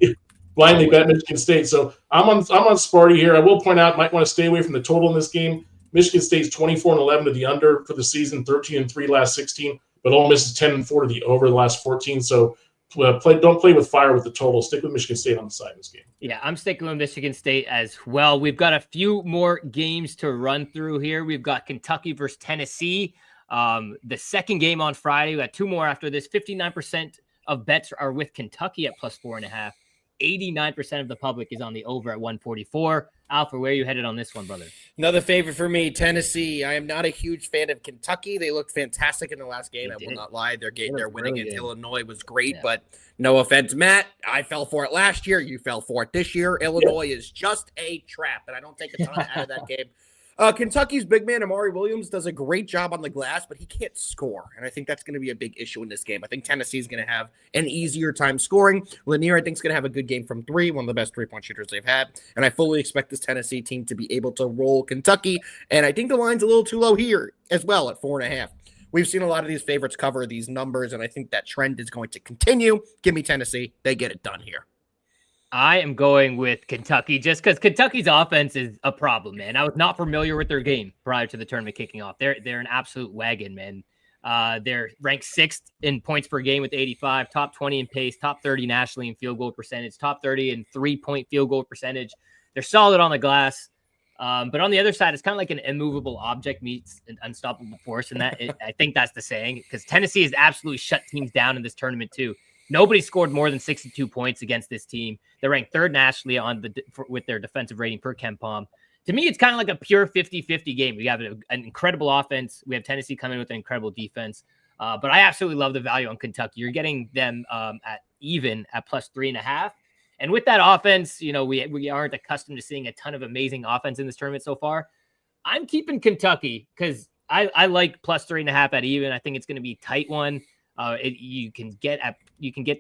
Speaker 3: blindly bet Michigan State. So I'm on Sparty here. I will point out, might want to stay away from the total in this game. Michigan State's 24-11 to the under for the season, 13-3 last 16, but Ole Miss is 10-4 to the over the last 14. So don't play with fire with the total. Stick with Michigan State on the side of this game.
Speaker 1: Yeah, I'm sticking with Michigan State as well. We've got a few more games to run through here. We've got Kentucky versus Tennessee. The second game on Friday. We got 2 more after this. 59% of bets are with Kentucky at +4.5. 89% of the public is on the over at 144. Alpha, where are you headed on this one, brother?
Speaker 2: Another favorite for me, Tennessee. I am not a huge fan of Kentucky. They looked fantastic in the last game. I will not lie. Their winning against Illinois was great, but no offense, Matt. I fell for it last year. You fell for it this year. Illinois is just a trap, and I don't take a ton out of that game. Kentucky's big man, Amari Williams, does a great job on the glass, but he can't score. And I think that's going to be a big issue in this game. I think Tennessee's going to have an easier time scoring. Lanier, I think, is going to have a good game from 3, one of the best 3-point shooters they've had. And I fully expect this Tennessee team to be able to roll Kentucky. And I think the line's a little too low here as well at 4.5. We've seen a lot of these favorites cover these numbers, and I think that trend is going to continue. Give me Tennessee. They get it done here.
Speaker 1: I am going with Kentucky just because Kentucky's offense is a problem, man. I was not familiar with their game prior to the tournament kicking off. They're an absolute wagon, man. They're ranked 6th in points per game with 85, top 20 in pace, top 30 nationally in field goal percentage, top 30 in 3-point field goal percentage. They're solid on the glass. But on the other side, it's kind of like an immovable object meets an unstoppable force. And I think that's the saying, because Tennessee has absolutely shut teams down in this tournament too. Nobody scored more than 62 points against this team. They're ranked 3rd nationally with their defensive rating per KenPom. To me, it's kind of like a pure 50-50 game. We have an incredible offense. We have Tennessee coming with an incredible defense. But I absolutely love the value on Kentucky. You're getting them at even at plus 3.5. And with that offense, we aren't accustomed to seeing a ton of amazing offense in this tournament so far. I'm keeping Kentucky because I like plus 3.5 at even. I think it's going to be a tight one. You can get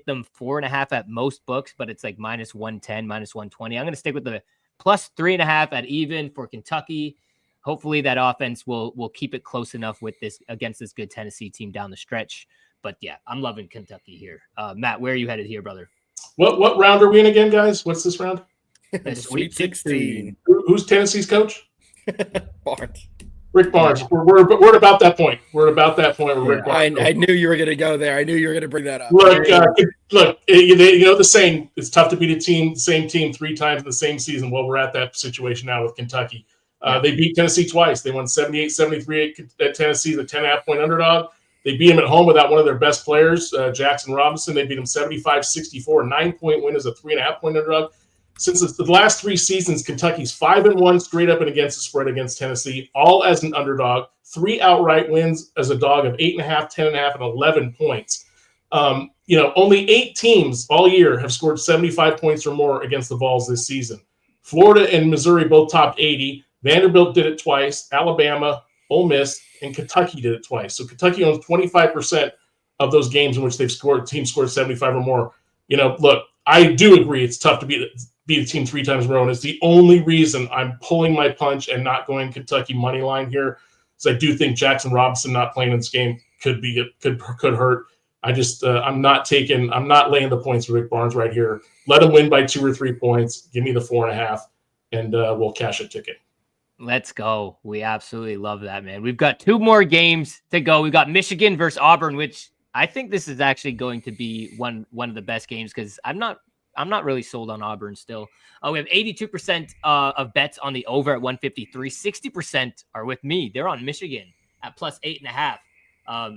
Speaker 1: them 4.5 at most books, but it's like minus 110, minus 120. I'm going to stick with the plus 3.5 at even for Kentucky. Hopefully that offense will keep it close enough with this against this good Tennessee team down the stretch. But yeah, I'm loving Kentucky here. Matt, where are you headed here, brother?
Speaker 3: What round are we in again, guys? What's this round?
Speaker 2: Sweet 16.
Speaker 3: Who's Tennessee's coach?
Speaker 2: Barnes.
Speaker 3: Rick Barnes. We're at about that point. We're about that point where Rick Barnes.
Speaker 2: I knew you were going to go there. I knew you were going to bring that up.
Speaker 3: Look, the saying, it's tough to beat same team 3 times in the same season. Well, we're at that situation now with Kentucky. They beat Tennessee twice. They won 78-73 at Tennessee, the 10.5-point underdog. They beat them at home without one of their best players, Jackson Robinson. They beat them 75-64, 9-point win as a 3.5-point underdog. Since the last 3 seasons, Kentucky's 5-1 straight up and against the spread against Tennessee, all as an underdog. 3 outright wins as a dog of 8.5, 10.5, and 11 points. Only 8 teams all year have scored 75 points or more against the Vols this season. Florida and Missouri both topped 80. Vanderbilt did it twice. Alabama, Ole Miss, and Kentucky did it twice. So Kentucky owns 25% of those games in which teams scored 75 or more. Look, I do agree it's tough to beat a team 3 times in a row, and it's the only reason I'm pulling my punch and not going Kentucky money line here. So I do think Jackson Robinson not playing in this game could hurt. I'm not laying the points with Rick Barnes right here. Let him win by 2 or 3 points. Give me the 4.5, and we'll cash a ticket.
Speaker 1: Let's go. We absolutely love that, man. We've got 2 more games to go. We've got Michigan versus Auburn, which I think this is actually going to be one of the best games because I'm not really sold on Auburn still. We have 82% of bets on the over at 153. 60% are with me. They're on Michigan at plus 8.5.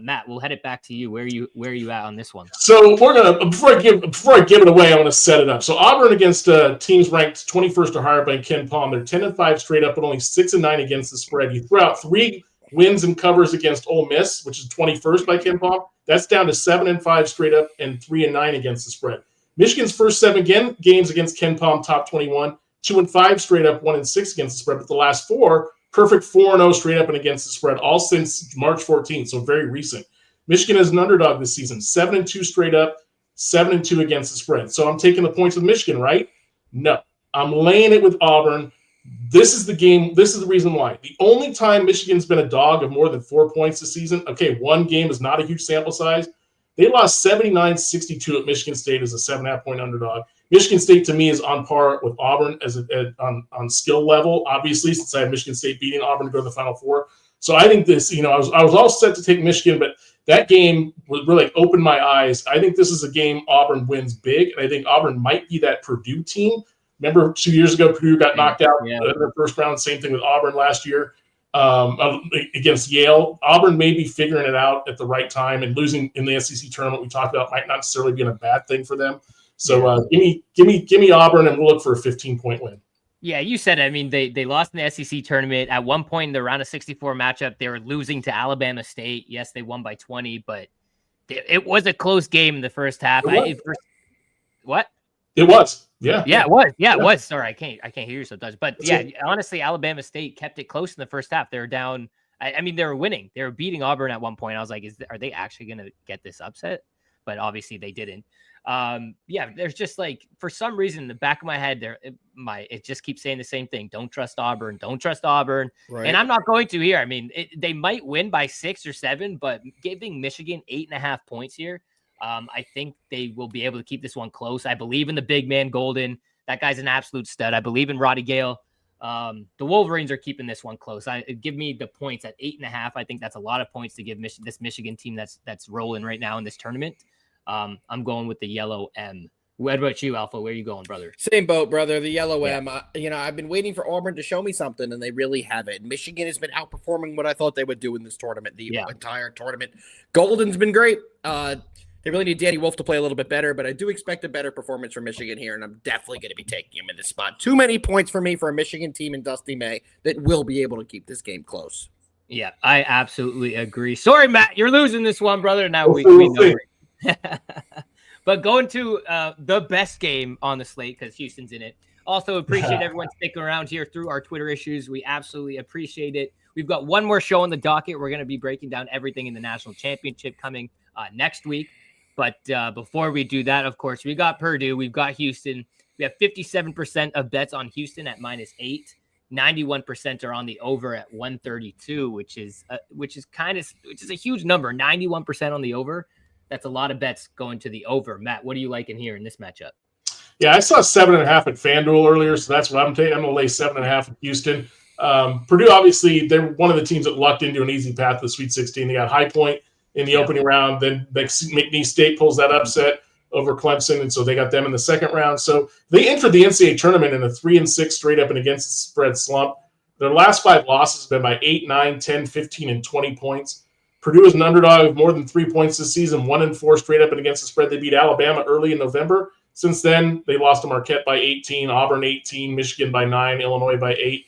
Speaker 1: Matt, we'll head it back to you. Where are you at on this one?
Speaker 3: So we're gonna before I give it away, I want to set it up. So Auburn against teams ranked 21st or higher by KenPom. They're 10-5 straight up, but only 6-9 against the spread. You throw out 3 wins and covers against Ole Miss, which is 21st by KenPom. That's down to 7-5 straight up and 3-9 against the spread. Michigan's first 7 games against KenPom top 21, 2-5 straight up, 1-6 against the spread. But the last 4, perfect 4-0 straight up and against the spread, all since March 14th, so very recent. Michigan is an underdog this season, 7-2 straight up, 7-2 against the spread. So I'm taking the points with Michigan, right? No, I'm laying it with Auburn. This is the game. This is the reason why. The only time Michigan's been a dog of more than 4 points this season, okay, 1 game is not a huge sample size. They lost 79-62 at Michigan State as a 7.5-point underdog. Michigan State, to me, is on par with Auburn on skill level, obviously, since I have Michigan State beating Auburn to go to the Final Four. So I think this, I was all set to take Michigan, but that game would really open my eyes. I think this is a game Auburn wins big, and I think Auburn might be that Purdue team. Remember 2 years ago, Purdue got knocked out in the first round. Same thing with Auburn last year against Yale. Auburn may be figuring it out at the right time, and losing in the SEC tournament we talked about might not necessarily be a bad thing for them. So give me Auburn, and we'll look for a 15-point win.
Speaker 1: Yeah, you said it. I mean, they lost in the SEC tournament. At one point in the round of 64 matchup, they were losing to Alabama State. Yes, they won by 20, but it was a close game in the first half. What?
Speaker 3: It was. Yeah.
Speaker 1: Yeah, it was. Yeah, it was. Sorry, I can't hear you sometimes. But honestly, Alabama State kept it close in the first half. They were down. I mean, they were winning. They were beating Auburn at one point. I was like, are they actually going to get this upset? But obviously they didn't. There's just like, for some reason in the back of my head it just keeps saying the same thing. Don't trust Auburn. Don't trust Auburn. Right. And I'm not going to here. I mean, they might win by 6 or 7, but giving Michigan 8.5 points here, I think they will be able to keep this one close. I believe in the big man Golden. That guy's an absolute stud. I believe in Roddy Gale. The Wolverines are keeping this one close. Give me the points at 8.5. I think that's a lot of points to give this Michigan team that's rolling right now in this tournament. I'm going with the yellow M. What about you, Alpha? Where are you going, brother?
Speaker 2: Same boat, brother. The yellow M. I've been waiting for Auburn to show me something, and they really haven't. Michigan has been outperforming what I thought they would do in this tournament, entire tournament. Golden's been great. They really need Danny Wolf to play a little bit better, but I do expect a better performance from Michigan here, and I'm definitely going to be taking him in this spot. Too many points for me for a Michigan team in Dusty May that will be able to keep this game close.
Speaker 1: Yeah, I absolutely agree. Sorry, Matt, you're losing this one, brother. Now we know. But going to the best game on the slate because Houston's in it. Also appreciate everyone sticking around here through our Twitter issues. We absolutely appreciate it. We've got one more show on the docket. We're going to be breaking down everything in the national championship coming next week. But before we do that, of course, we got Purdue. We've got Houston. We have 57% of bets on Houston at -8. 91% are on the over at 132, which is a huge number. 91% on the over. That's a lot of bets going to the over. Matt, what do you like in here in this matchup?
Speaker 3: Yeah, I saw 7.5 at FanDuel earlier, so that's what I'm taking. I'm going to lay 7.5 at Houston. Purdue, obviously, they're one of the teams that lucked into an easy path to the Sweet 16. They got High Point in the opening round. Then McNeese State pulls that upset over Clemson, and so they got them in the second round. So they entered the NCAA tournament in a 3-6 straight up and against the spread slump. Their last 5 losses have been by 8, 9, 10, 15, and 20 points. Purdue is an underdog of more than 3 points this season, 1-4 straight up and against the spread. They beat Alabama early in November. Since then, they lost to Marquette by 18, Auburn 18, Michigan by 9, Illinois by 8.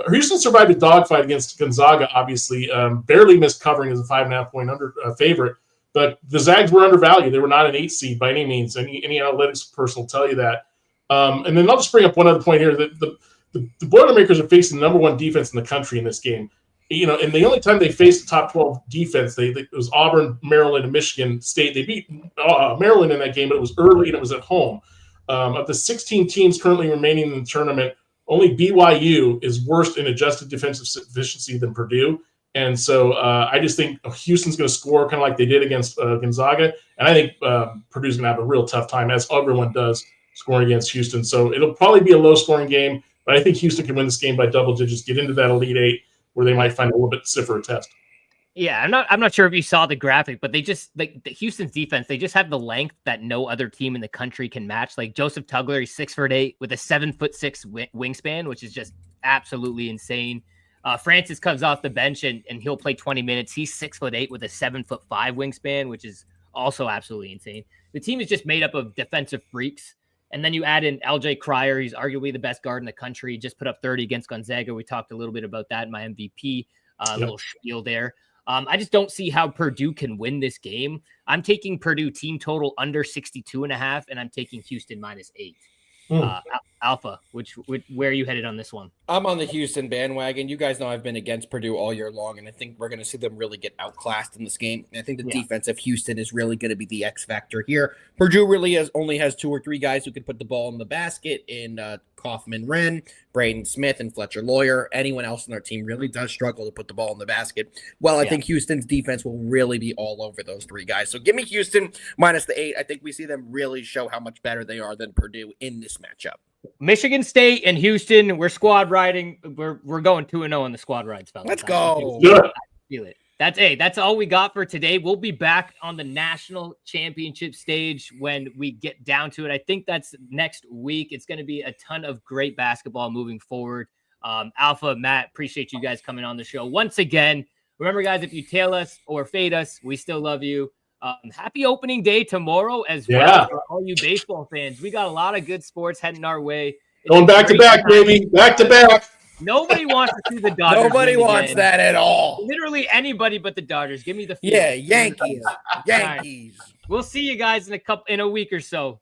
Speaker 3: Houston survived a dogfight against Gonzaga, obviously. Barely missed covering as a 5.5-point favorite. But the Zags were undervalued. They were not an 8 seed by any means. Any analytics person will tell you that. And then I'll just bring up one other point here. That the Boilermakers are facing the number 1 defense in the country in this game. And the only time they faced the top 12 defense, it was Auburn, Maryland, and Michigan State. They beat Maryland in that game, but it was early and it was at home. Of the 16 teams currently remaining in the tournament, only BYU is worse in adjusted defensive efficiency than Purdue. And so I just think Houston's going to score kind of like they did against Gonzaga. And I think Purdue's going to have a real tough time, as everyone does, scoring against Houston. So it'll probably be a low-scoring game, but I think Houston can win this game by double digits, get into that Elite Eight, where they might find a little bit stiffer a test.
Speaker 1: Yeah, I'm not sure if you saw the graphic, but they just the Houston's defense, they just have the length that no other team in the country can match. Like Joseph Tugler, he's 6'8" with a 7'6" wingspan, which is just absolutely insane. Francis comes off the bench and he'll play 20 minutes. He's 6'8" with a 7'5" wingspan, which is also absolutely insane. The team is just made up of defensive freaks. And then you add in LJ Cryer. He's arguably the best guard in the country. Just put up 30 against Gonzaga. We talked a little bit about that in my MVP little spiel there. I just don't see how Purdue can win this game. I'm taking Purdue team total under 62.5, and I'm taking Houston -8. Alpha, where are you headed on this one?
Speaker 2: I'm on the Houston bandwagon. You guys know I've been against Purdue all year long, and I think we're going to see them really get outclassed in this game. And I think the defense of Houston is really going to be the X factor here. Purdue really only has 2 or 3 guys who can put the ball in the basket in Kaufman-Renn, Braden Smith, and Fletcher Lawyer. Anyone else on their team really does struggle to put the ball in the basket. Well, I think Houston's defense will really be all over those 3 guys. So give me Houston -8. I think we see them really show how much better they are than Purdue in this matchup.
Speaker 1: Michigan State and Houston, we're squad riding. We're going 2-0 on the squad rides, fellas.
Speaker 2: Let's go.
Speaker 3: Good.
Speaker 1: Feel it. That's all we got for today. We'll be back on the national championship stage when we get down to it. I think that's next week. It's going to be a ton of great basketball moving forward. Alpha, Matt, appreciate you guys coming on the show once again. Remember, guys, if you tail us or fade us, we still love you. Happy opening day tomorrow as well for all you baseball fans. We got a lot of good sports heading our way.
Speaker 3: Going back to back, baby. Back to back.
Speaker 1: Nobody wants to see the Dodgers.
Speaker 2: Nobody wants that at all.
Speaker 1: Literally anybody but the Dodgers. Give me the field.
Speaker 2: Yeah, Yankees. Yankees.
Speaker 1: We'll see you guys in a week or so.